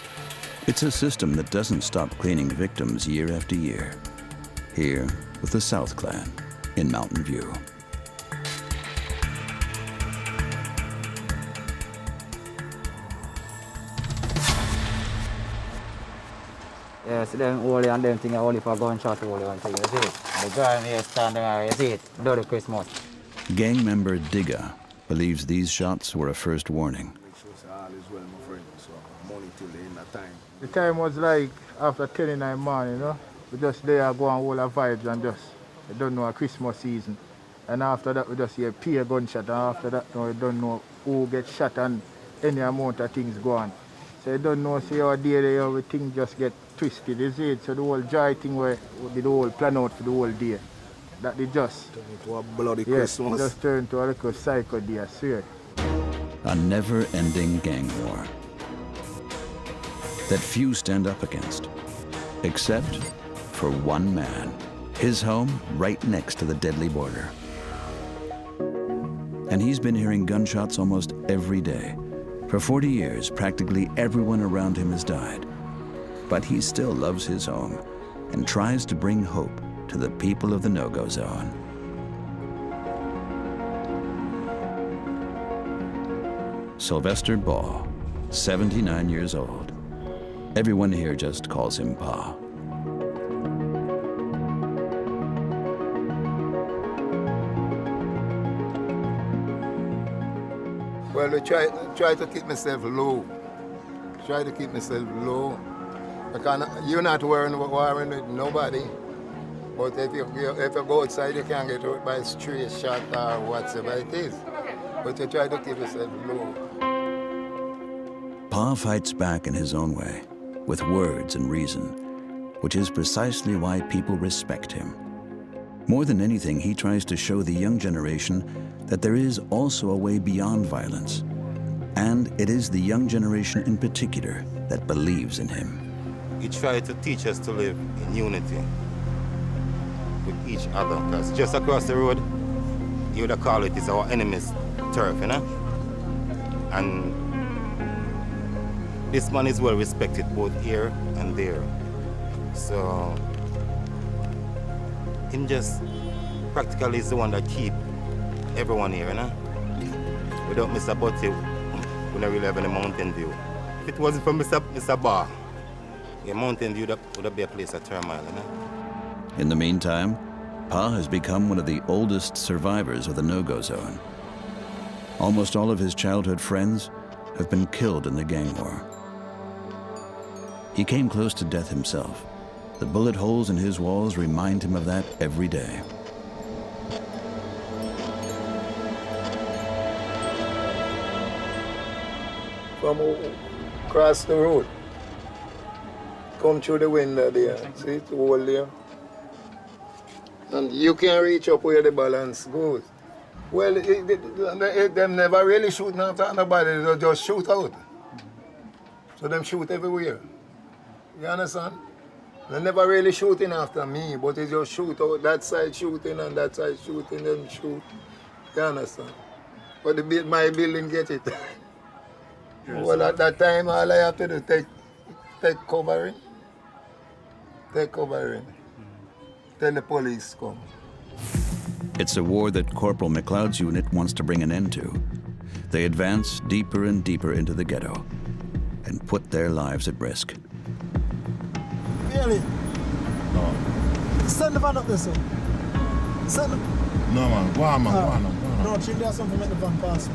It's a system that doesn't stop cleaning victims year after year. Here with the South Clan in Mountain View. Yes, them only and them thing only for gunshot only one thing, you see it? The guy here standing there, you see it? Dirty Christmas. Gang member Digga believes these shots were a first warning. Make sure all is well, my friend. So money till the end of time. The time was like after 10 in the morning, you know? We just there go and hold our vibes and just, we don't know a Christmas season. And after that, we just hear peer gunshot. And after that, we don't know who gets shot and any amount of things go on. So you don't know, see our day there, everything just get twisted, you see it? So the whole joy thing where we did the whole plan out for the whole day. That they just turn into a bloody yes, Christmas. Just turn into a little psycho day, I swear. A never-ending gang war that few stand up against, except for one man. His home right next to the deadly border. And he's been hearing gunshots almost every day. For 40 years, practically everyone around him has died. But he still loves his home and tries to bring hope to the people of the no-go zone. Sylvester Ball, 79 years old. Everyone here just calls him Pa. Well, I try to keep myself low. Try to keep myself low. Because you're not worrying with nobody. But if you go outside, you can get hurt by a stray shot or whatever it is. But you try to keep yourself low. Pa fights back in his own way, with words and reason, which is precisely why people respect him. More than anything, he tries to show the young generation that there is also a way beyond violence. And it is the young generation in particular that believes in him. He tried to teach us to live in unity with each other, because just across the road, you would call it is our enemy's turf, you know? And this man is well respected both here and there. So, him just practically is the one that keep everyone here, you know? Without Mr. Butty, we don't really have any Mountain View. If it wasn't for Mr. Barr, yeah, Mountain View would be a place of turmoil, you know? In the meantime, Pa has become one of the oldest survivors of the no-go zone. Almost all of his childhood friends have been killed in the gang war. He came close to death himself. The bullet holes in his walls remind him of that every day. From across the road, come through the window there, see the wall there? And you can reach up where the balance goes. Well, them never really shooting after nobody, they just shoot out. So them shoot everywhere. You understand? They never really shooting after me, but they just shoot out, that side shooting and that side shooting, them shoot. You understand? But my building get it. Well, at that time, all I have to do is take covering. Take covering. Till the police come. It's a war that Corporal McLeod's unit wants to bring an end to. They advance deeper and deeper into the ghetto and put their lives at risk. Really? No. Send the van up there, sir. Send them. No, man. Go on, man. Go on, man. No, Chief, there's something to make the van pass me.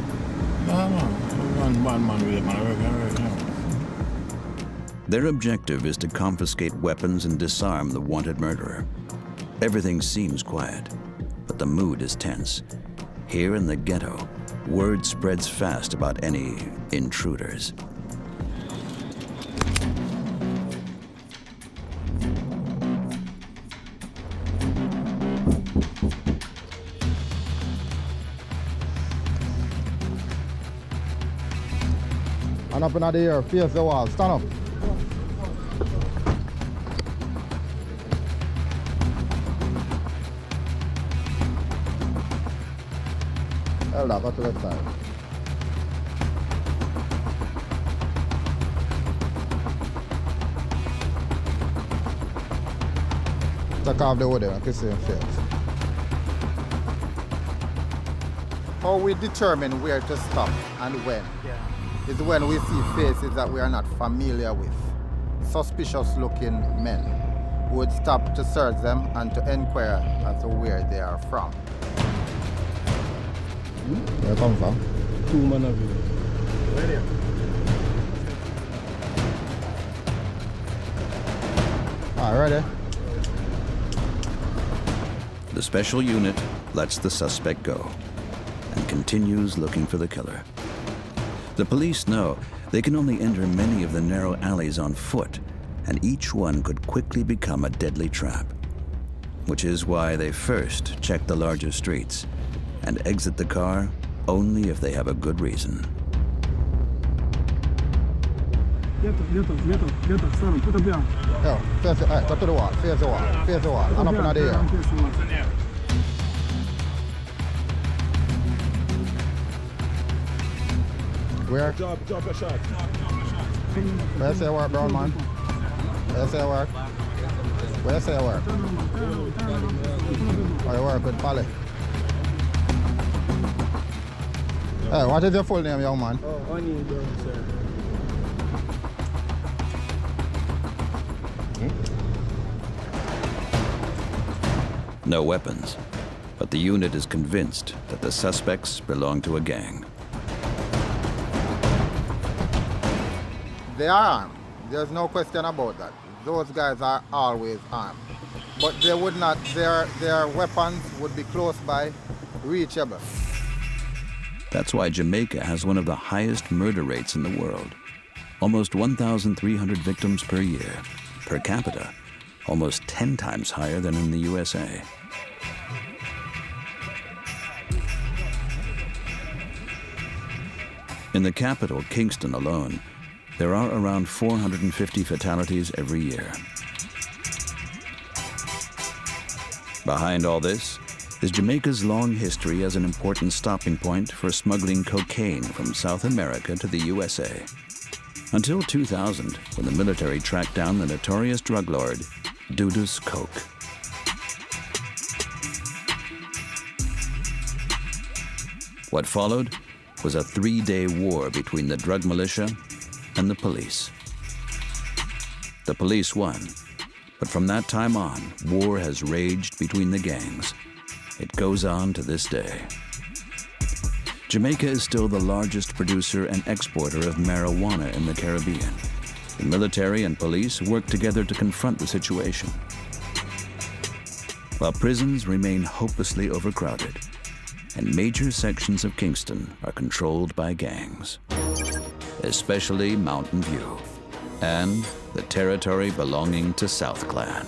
No, man. One man with it, man. Their objective is to confiscate weapons and disarm the wanted murderer. Everything seems quiet, but the mood is tense. Here in the ghetto, word spreads fast about any intruders. And up in the air, face the wall, stand up. Elder, go to the side. Take off the wood and kiss him face. How we determine where to stop and when is when we see faces that we are not familiar with. Suspicious looking men. We would stop to search them and to inquire as to where they are from. Where come from? 2 men of you. Where are you? Ready? The special unit lets the suspect go and continues looking for the killer. The police know they can only enter many of the narrow alleys on foot, and each one could quickly become a deadly trap, which is why they first check the larger streets and exit the car only if they have a good reason. Get up, stand, put up your Yeah, face it, go to the wall, face the wall, face the wall, and up in the air. Where? Drop a shot. Where say work, brown man? Where say work? Where say work? Oh, you work with Polly. Hey, what is your full name, young man? Oh, Onion Brown, sir. No weapons, but the unit is convinced that the suspects belong to a gang. They are armed. There's no question about that. Those guys are always armed. But they would not, their weapons would be close by, reachable. That's why Jamaica has one of the highest murder rates in the world. Almost 1,300 victims per year. Per capita, almost 10 times higher than in the USA. In the capital, Kingston alone, there are around 450 fatalities every year. Behind all this is Jamaica's long history as an important stopping point for smuggling cocaine from South America to the USA. Until 2000, when the military tracked down the notorious drug lord, Dudu's Coke. What followed was a 3-day war between the drug militia and the police. The police won, but from that time on, war has raged between the gangs. It goes on to this day. Jamaica is still the largest producer and exporter of marijuana in the Caribbean. The military and police work together to confront the situation. While prisons remain hopelessly overcrowded, and major sections of Kingston are controlled by gangs, especially Mountain View and the territory belonging to South Clan.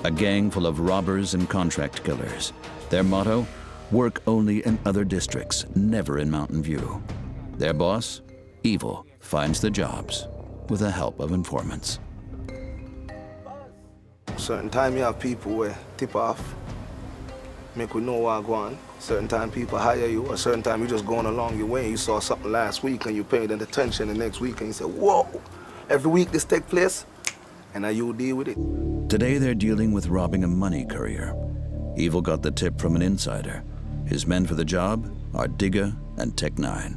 A gang full of robbers and contract killers. Their motto, work only in other districts, never in Mountain View. Their boss, Evil, finds the jobs with the help of informants. Certain time you have people where tip off, make we know what go on. Certain time people hire you, a certain time you just going along your way. You saw something last week and you paid it attention the next week and you say, whoa, every week this take place, and now you deal with it. Today they're dealing with robbing a money courier. Evil got the tip from an insider. His men for the job are Digger and Tech 9.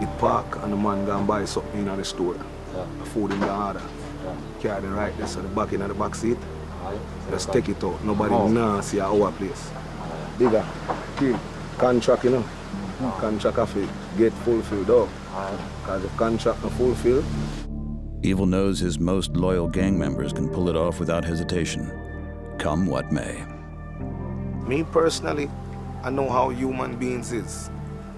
It park and the man go and buy something in the store. Food in the order. Carry it right there, so the back in the back seat. Just take it out. Nobody nah see our place. Digger, key, contract, you know. Contract have to get fulfilled up. Because if contract not fulfilled, Evil knows his most loyal gang members can pull it off without hesitation, come what may. me personally, I know how human beings is.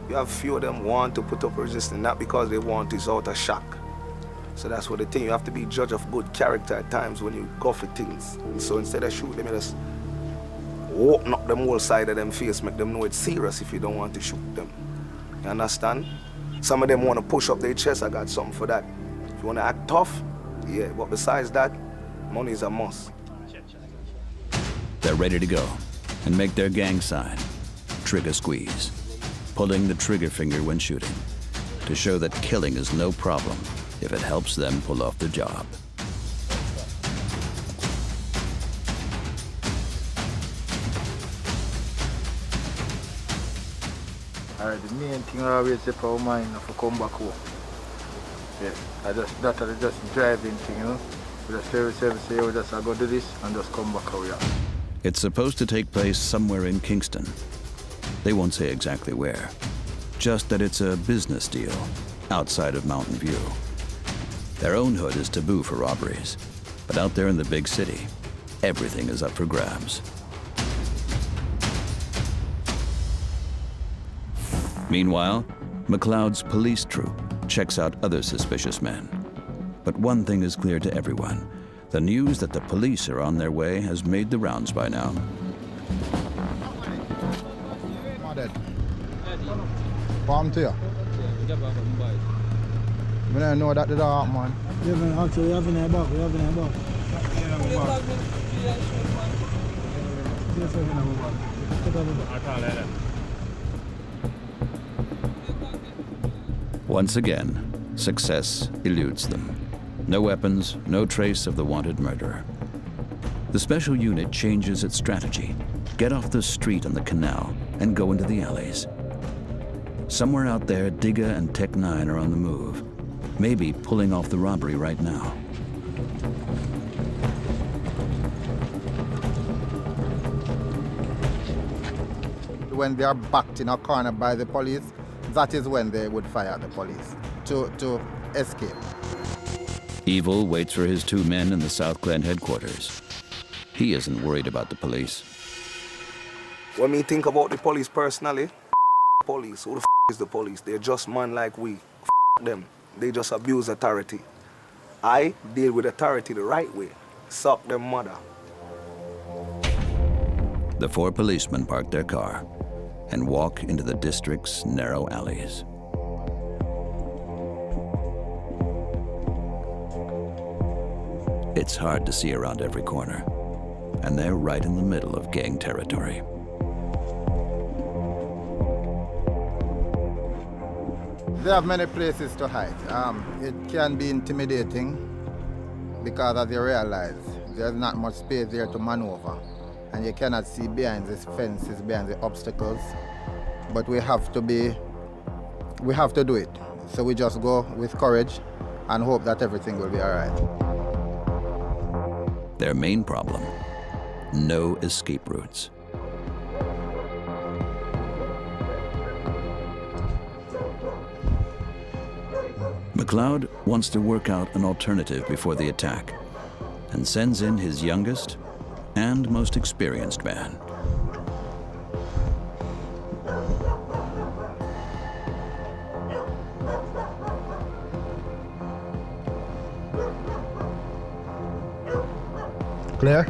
You have few of them want to put up resistance, not because they want, it's out of shock. So that's what the thing, you have to be judge of good character at times when you go for things. And so instead of shoot them, you just open up them whole side of them face, make them know it's serious if you don't want to shoot them. You understand? Some of them want to push up their chest, I got something for that. If you want to act tough, yeah, but besides that, money is a must. They're ready to go and make their gang sign, trigger squeeze, pulling the trigger finger when shooting, to show that killing is no problem if it helps them pull off the job. Alright, the main thing I always say for mine is to come back home. Yeah, that's just driving thing, you know. We just say, we just go do this and just come back home. It's supposed to take place somewhere in Kingston. They won't say exactly where, just that it's a business deal outside of Mountain View. Their own hood is taboo for robberies, but out there in the big city, everything is up for grabs. Meanwhile, McLeod's police troop checks out other suspicious men. But one thing is clear to everyone. The news that the police are on their way has made the rounds by now. Palm to you. I don't know that the dark man. Actually, we have in our back. Once again, success eludes them. No weapons, no trace of the wanted murderer. The special unit changes its strategy. Get off the street on the canal and go into the alleys. Somewhere out there, Digga and Tech 9 are on the move, maybe pulling off the robbery right now. When they are backed in a corner by the police, that is when they would fire the police to escape. Evil waits for his two men in the South Glen headquarters. He isn't worried about the police. When me think about the police personally, police, who the is the police? They're just man like we. Them. They just abuse authority. I deal with authority the right way. Suck them mother. The 4 policemen park their car and walk into the district's narrow alleys. It's hard to see around every corner, and they're right in the middle of gang territory. They have many places to hide. It can be intimidating because, as you realize, there's not much space there to maneuver, and you cannot see behind these fences, behind the obstacles. But we have to do it. So we just go with courage and hope that everything will be all right. Their main problem, no escape routes. McLeod wants to work out an alternative before the attack and sends in his youngest and most experienced man. Clear?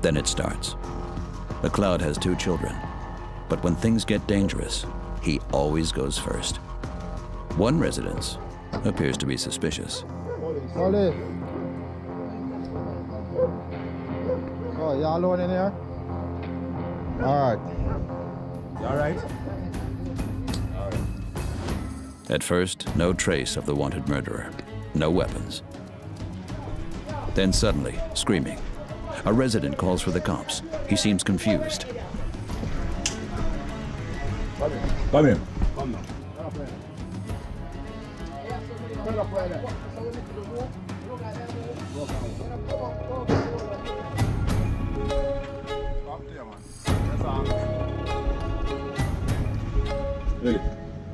Then it starts. McLeod has 2 children, but when things get dangerous, he always goes first. One residence appears to be suspicious. Olive. Oh, you alone in here? All right. You all right? At first, no trace of the wanted murderer, no weapons. Then suddenly, screaming. A resident calls for the cops. He seems confused. Come in.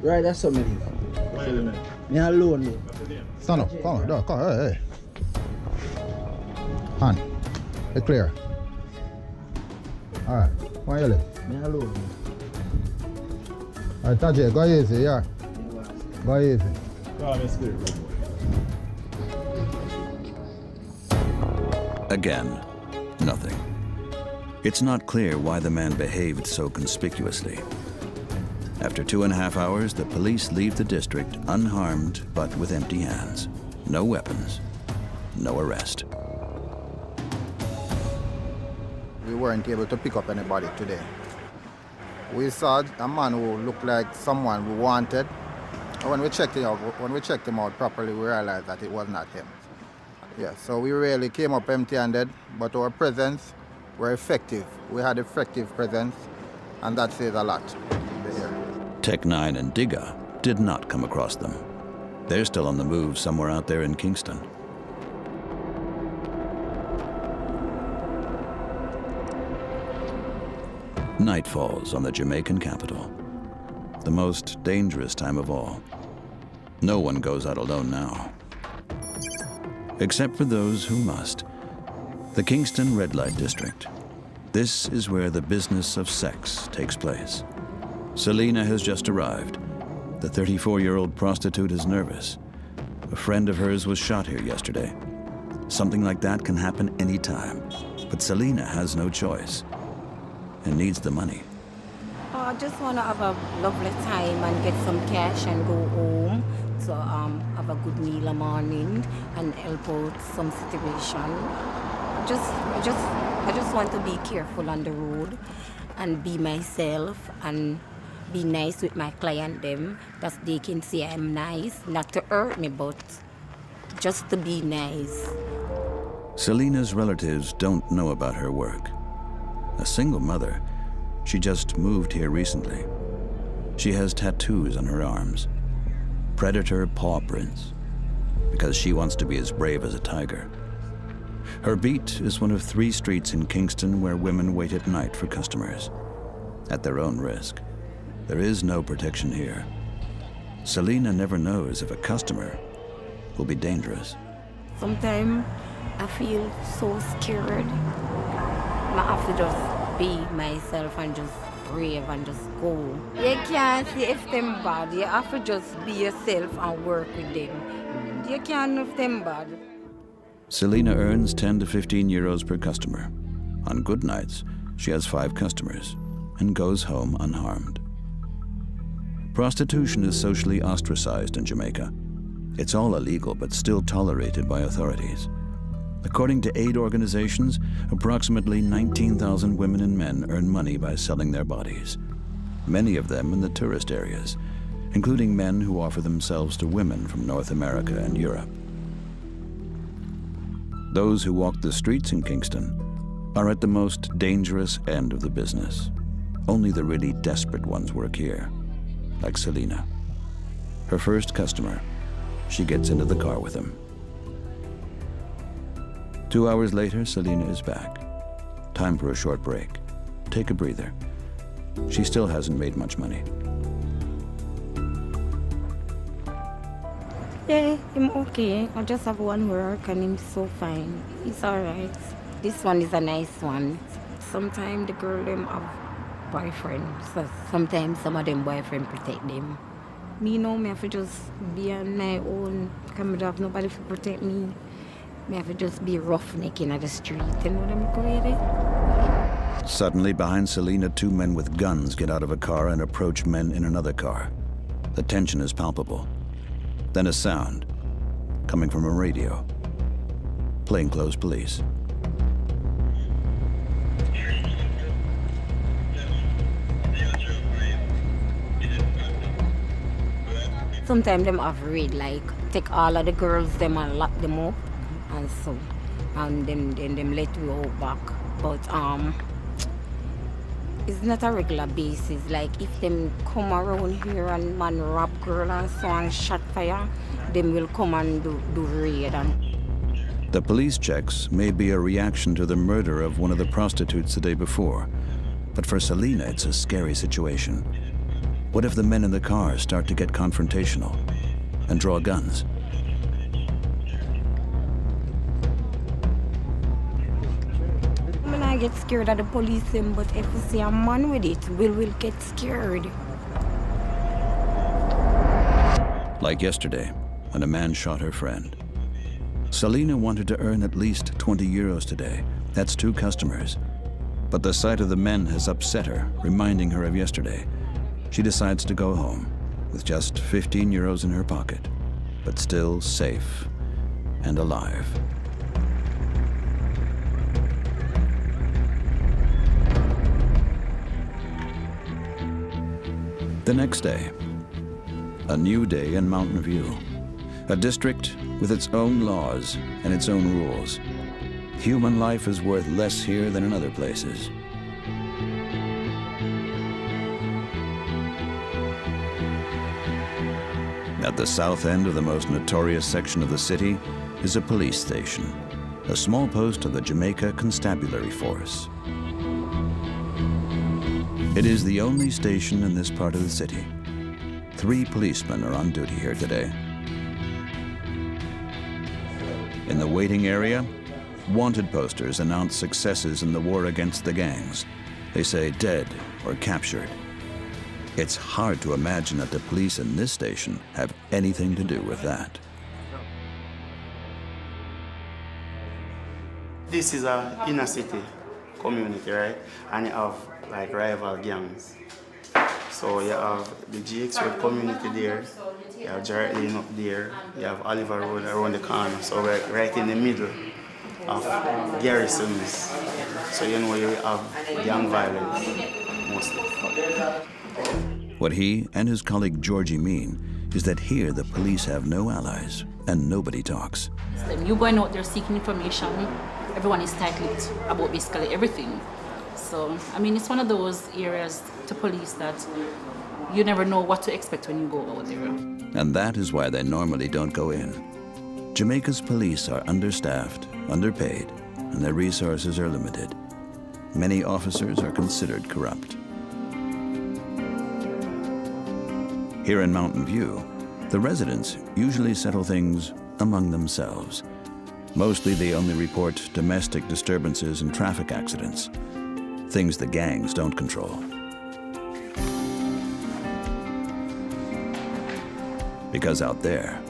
Right, that's so many. Me alone, me. Stand up, come on, hey. Hand, it's clear. All right, where you live? Me alone. All right, Tajay, go easy, yeah. Go easy. Again, nothing. It's not clear why the man behaved so conspicuously. After 2.5 hours, the police leave the district unharmed but with empty hands. No weapons, no arrest. We weren't able to pick up anybody today. We saw a man who looked like someone we wanted. When we checked him out properly, we realized that it was not him. Yeah, so we really came up empty-handed, but our presence were effective. We had effective presence, and that says a lot. Tech 9 and Diga did not come across them. They're still on the move somewhere out there in Kingston. Night falls on the Jamaican capital, the most dangerous time of all. No one goes out alone now, except for those who must. The Kingston Red Light District. This is where the business of sex takes place. Selena has just arrived. The 34-year-old prostitute is nervous. A friend of hers was shot here yesterday. Something like that can happen anytime, but Selena has no choice and needs the money. I just want to have a lovely time and get some cash and go home. So have a good meal in the morning and help out some situation. I just want to be careful on the road and be myself and be nice with my client them, that they can say I'm nice, not to hurt me, but just to be nice. Selena's relatives don't know about her work. A single mother, she just moved here recently. She has tattoos on her arms, predator paw prints, because she wants to be as brave as a tiger. Her beat is one of 3 streets in Kingston where women wait at night for customers, at their own risk. There is no protection here. Selena never knows if a customer will be dangerous. Sometimes I feel so scared. I have to just be myself and just brave and just go. You can't see if them bad. You have to just be yourself and work with them. You can't know if them bad. Selena earns 10 to 15 euros per customer, On good nights, she has 5 customers and goes home unharmed. Prostitution is socially ostracized in Jamaica. It's all illegal but still tolerated by authorities. According to aid organizations, approximately 19,000 women and men earn money by selling their bodies, many of them in the tourist areas, including men who offer themselves to women from North America and Europe. Those who walk the streets in Kingston are at the most dangerous end of the business. Only the really desperate ones work here, like Selena. Her first customer, she gets into the car with him. 2 hours later, Selena is back. Time for a short break. Take a breather. She still hasn't made much money. Yeah, I'm okay. I just have one work and I'm so fine. It's all right. This one is a nice one. Sometimes the girl them have boyfriends. So sometimes some of them boyfriend protect them. Me know me have to just be on my own. Because I have nobody to protect me. Me have to just be roughneck in the street. You know what I'm going. Suddenly, behind Selena, 2 men with guns get out of a car and approach men in another car. The tension is palpable. Then a sound, coming from a radio. Plainclothes police. Sometimes them have raid, like take all of the girls them and lock them up and so, and them let we out back. But it's not a regular basis. Like if them come around here and man rob girl and so and shot fire, them will come and do raid. The police checks may be a reaction to the murder of one of the prostitutes the day before, but for Selena it's a scary situation. What if the men in the car start to get confrontational and draw guns? I get scared of the police, but if you see a man with it, we'll get scared. Like yesterday, when a man shot her friend. Selena wanted to earn at least 20 euros today. That's 2 customers. But the sight of the men has upset her, reminding her of yesterday. She decides to go home with just 15 euros in her pocket, but still safe and alive. The next day, a new day in Mountain View, a district with its own laws and its own rules. Human life is worth less here than in other places. At the south end of the most notorious section of the city is a police station, a small post of the Jamaica Constabulary Force. It is the only station in this part of the city. 3 policemen are on duty here today. In the waiting area, wanted posters announce successes in the war against the gangs. They say dead or captured. It's hard to imagine that the police in this station have anything to do with that. This is a inner city community, right? And you have like rival gangs. So you have the GX Road community there, you have Jarrett Lane up there, you have Oliver Road around the corner. So we're right in the middle of garrisons. So you know you have gang violence mostly. What he and his colleague Georgie mean is that here the police have no allies and nobody talks. You're going out there seeking information, everyone is tight-lipped about basically everything. So, I mean, it's one of those areas to police that you never know what to expect when you go out there. And that is why they normally don't go in. Jamaica's police are understaffed, underpaid, and their resources are limited. Many officers are considered corrupt. Here in Mountain View, the residents usually settle things among themselves. Mostly they only report domestic disturbances and traffic accidents, things the gangs don't control. Because out there,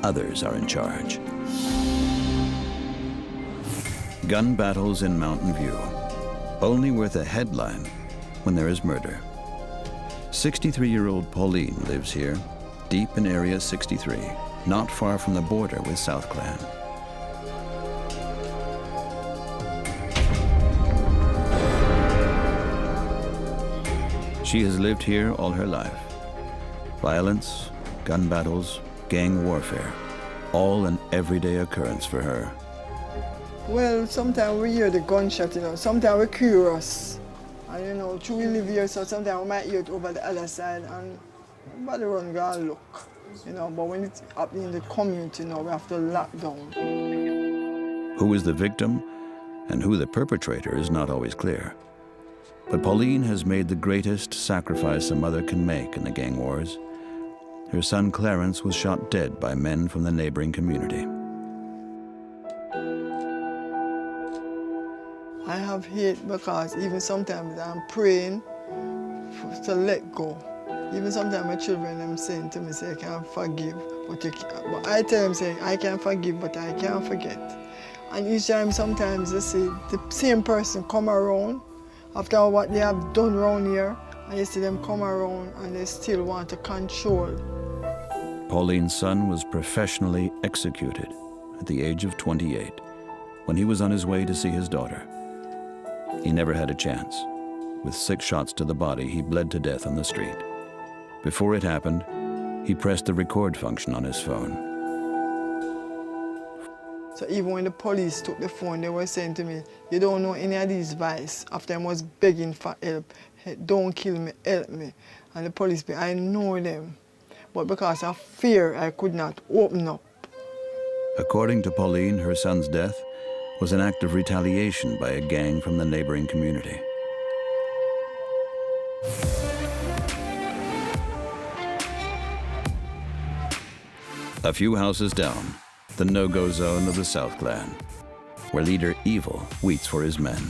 others are in charge. Gun battles in Mountain View. only worth a headline when there is murder. 63-year-old Pauline lives here, deep in Area 63, not far from the border with South Clan. She has lived here all her life. Violence, gun battles, gang warfare, all an everyday occurrence for her. Well, sometimes we hear the gunshot, sometimes we're curious. And true we live here, so sometimes we might hear it over the other side and nobody run go and look. But when it's happening in the community, we have to lock down. Who is the victim and who the perpetrator is not always clear. But Pauline has made the greatest sacrifice a mother can make in the gang wars. Her son Clarence was shot dead by men from the neighboring community. I have hate because even sometimes I'm praying to let go. Even sometimes my children are saying to me, say, I can't forgive, but you can't. But I tell them, say, I can forgive, but I can't forget. And each time, sometimes they say, the same person come around after what they have done around here, and you see them come around and they still want to control. Pauline's son was professionally executed at the age of 28 when he was on his way to see his daughter. He never had a chance. With 6 shots to the body, he bled to death on the street. Before it happened, he pressed the record function on his phone. So even when the police took the phone, they were saying to me, you don't know any of these vices. After I was begging for help, hey, don't kill me, help me. And the police, I know them. But because of fear, I could not open up. According to Pauline, her son's death was an act of retaliation by a gang from the neighboring community. A few houses down, the no-go zone of the South Clan, where leader Evil waits for his men.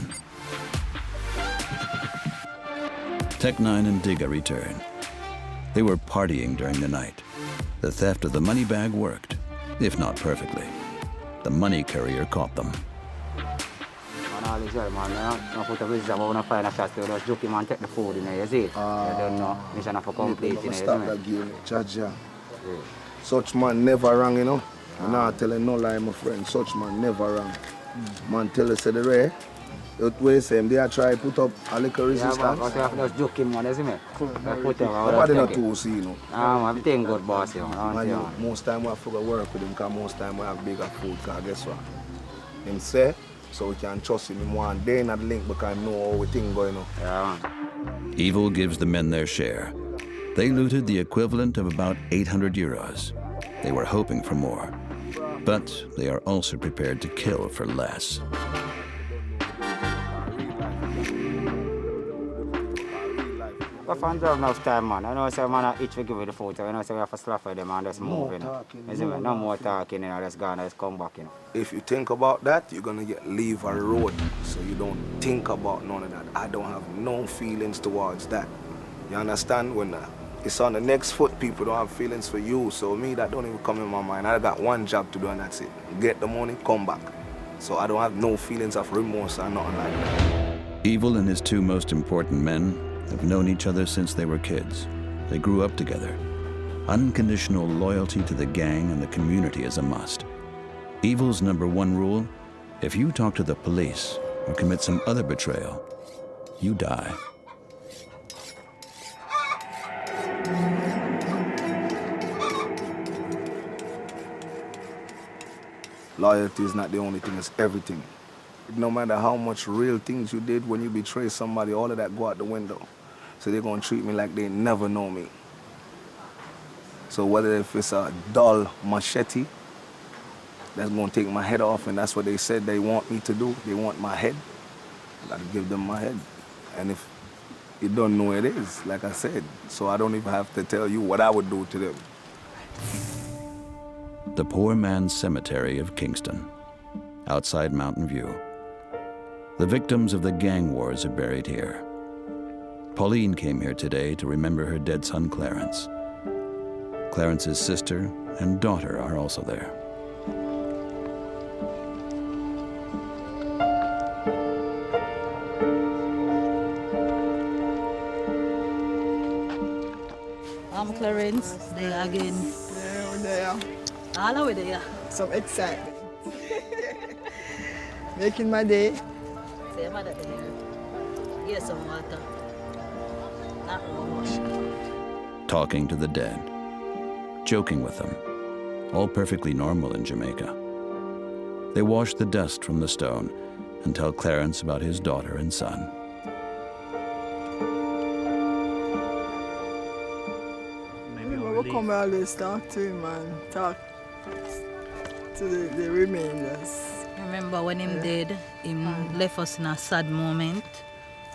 Tech 9 and Digga return. They were partying during the night. The theft of the money bag worked, if not perfectly. The money courier caught them. Such man never rang, I'm not telling no lie, my friend. Such man never rang. Man tell us the way. It was him. They are trying to put up a little resistance. Yeah, but I just joking, man, isn't it? Nobody not to see, everything good, boss, most time we have to work with him because most time we have bigger food. Because guess what? Him say, so we can trust him in one day, not link because I know how we think going on. Yeah. Evil gives the men their share. They looted the equivalent of about 800 euros. They were hoping for more, but they are also prepared to kill for less. But fans have enough time, man. I know some man each will give you the photo. I know so we have to slap for them and just move, No more talking, just go and just come back, If you think about that, you're gonna leave a road. So you don't think about none of that. I don't have no feelings towards that. You understand? When it's on the next foot, people don't have feelings for you. So me, that don't even come in my mind. I got one job to do and that's it. Get the money, come back. So I don't have no feelings of remorse or nothing like that. Evil and his 2 most important men have known each other since they were kids. They grew up together. Unconditional loyalty to the gang and the community is a must. Evil's #1 rule, if you talk to the police or commit some other betrayal, you die. Loyalty is not the only thing, it's everything. No matter how much real things you did when you betray somebody, all of that go out the window. So they're gonna treat me like they never know me. So whether if it's a dull machete, that's gonna take my head off, and that's what they said they want me to do. They want my head. I gotta give them my head. And if you don't know it is, like I said, so I don't even have to tell you what I would do to them. The Poor Man's Cemetery of Kingston, outside Mountain View. The victims of the gang wars are buried here. Pauline came here today to remember her dead son, Clarence. Clarence's sister and daughter are also there. friends. There again. Yeah, we're there. All the way there. Some excitement. Making my day. Say, mother there. Get some water. Not much. Talking to the dead, joking with them, all perfectly normal in Jamaica. They wash the dust from the stone and tell Clarence about his daughter and son. We'll come always talk to him and talk to the remainders. Remember when him dead, him left us in a sad moment,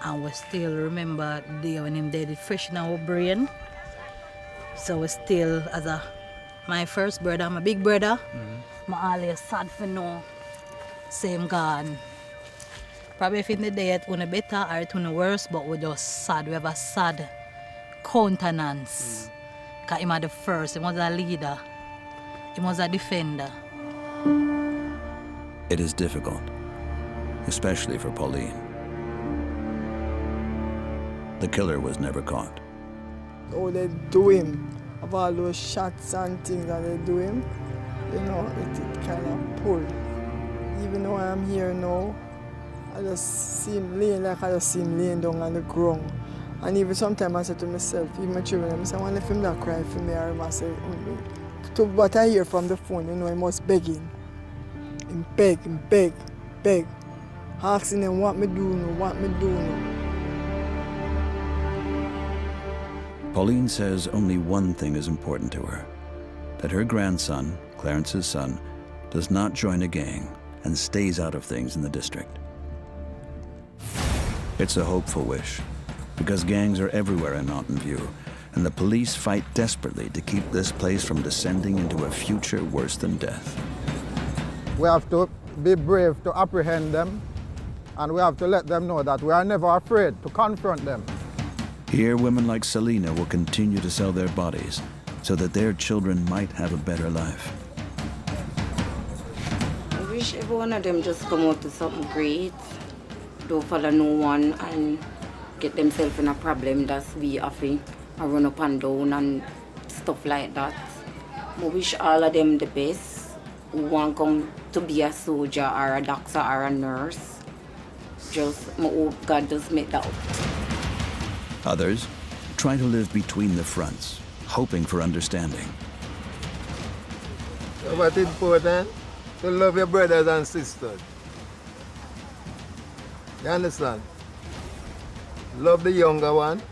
and we still remember the day when him dead, it fresh in our brain. So we still, my first brother, my big brother, I always sad for no, same gone. Probably if in the day it wouldn't better or it wouldn't worse, but we just sad. We have a sad countenance. Because he was the first, he was a leader, he was a defender. It is difficult, especially for Pauline. The killer was never caught. Oh, they do him, of all those shots and things that they do him, you know, it kind of pull. Even though I'm here now, I just see him laying like I just see him laying down on the ground. And even sometimes I say to myself, even my children, I say, I wonder if him not cry for me, or I say, to what I hear from the phone, you know, he must begging. Him beg, asking them what me do now, what me do now. Pauline says only one thing is important to her, that her grandson, Clarence's son, does not join a gang and stays out of things in the district. It's a hopeful wish, because gangs are everywhere in Mountain View, and the police fight desperately to keep this place from descending into a future worse than death. We have to be brave to apprehend them, and we have to let them know that we are never afraid to confront them. Here, women like Selena will continue to sell their bodies so that their children might have a better life. I wish every one of them just come out to something great, don't follow no one and get themselves in a problem that's we have to run up and down and stuff like that. I wish all of them the best who want to come to be a soldier or a doctor or a nurse. Just, I hope God just make that up. Others try to live between the fronts, hoping for understanding. What's important? To love your brothers and sisters. You understand? Love the younger one.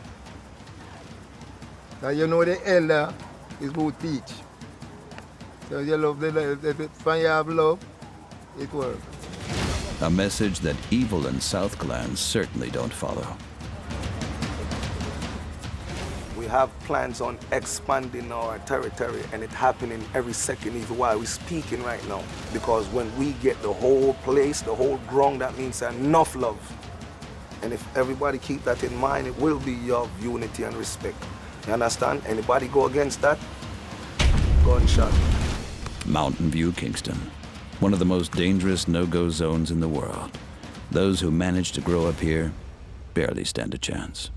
And you know the elder is who teach. So you love when you have love, it works. A message that evil and South clans certainly don't follow. We have plans on expanding our territory, and it's happening every second, even while we're speaking right now. Because when we get the whole place, the whole ground, that means enough love. And if everybody keep that in mind, it will be of unity and respect. You understand? Anybody go against that? Gunshot. Mountain View, Kingston, one of the most dangerous no-go zones in the world. Those who manage to grow up here barely stand a chance.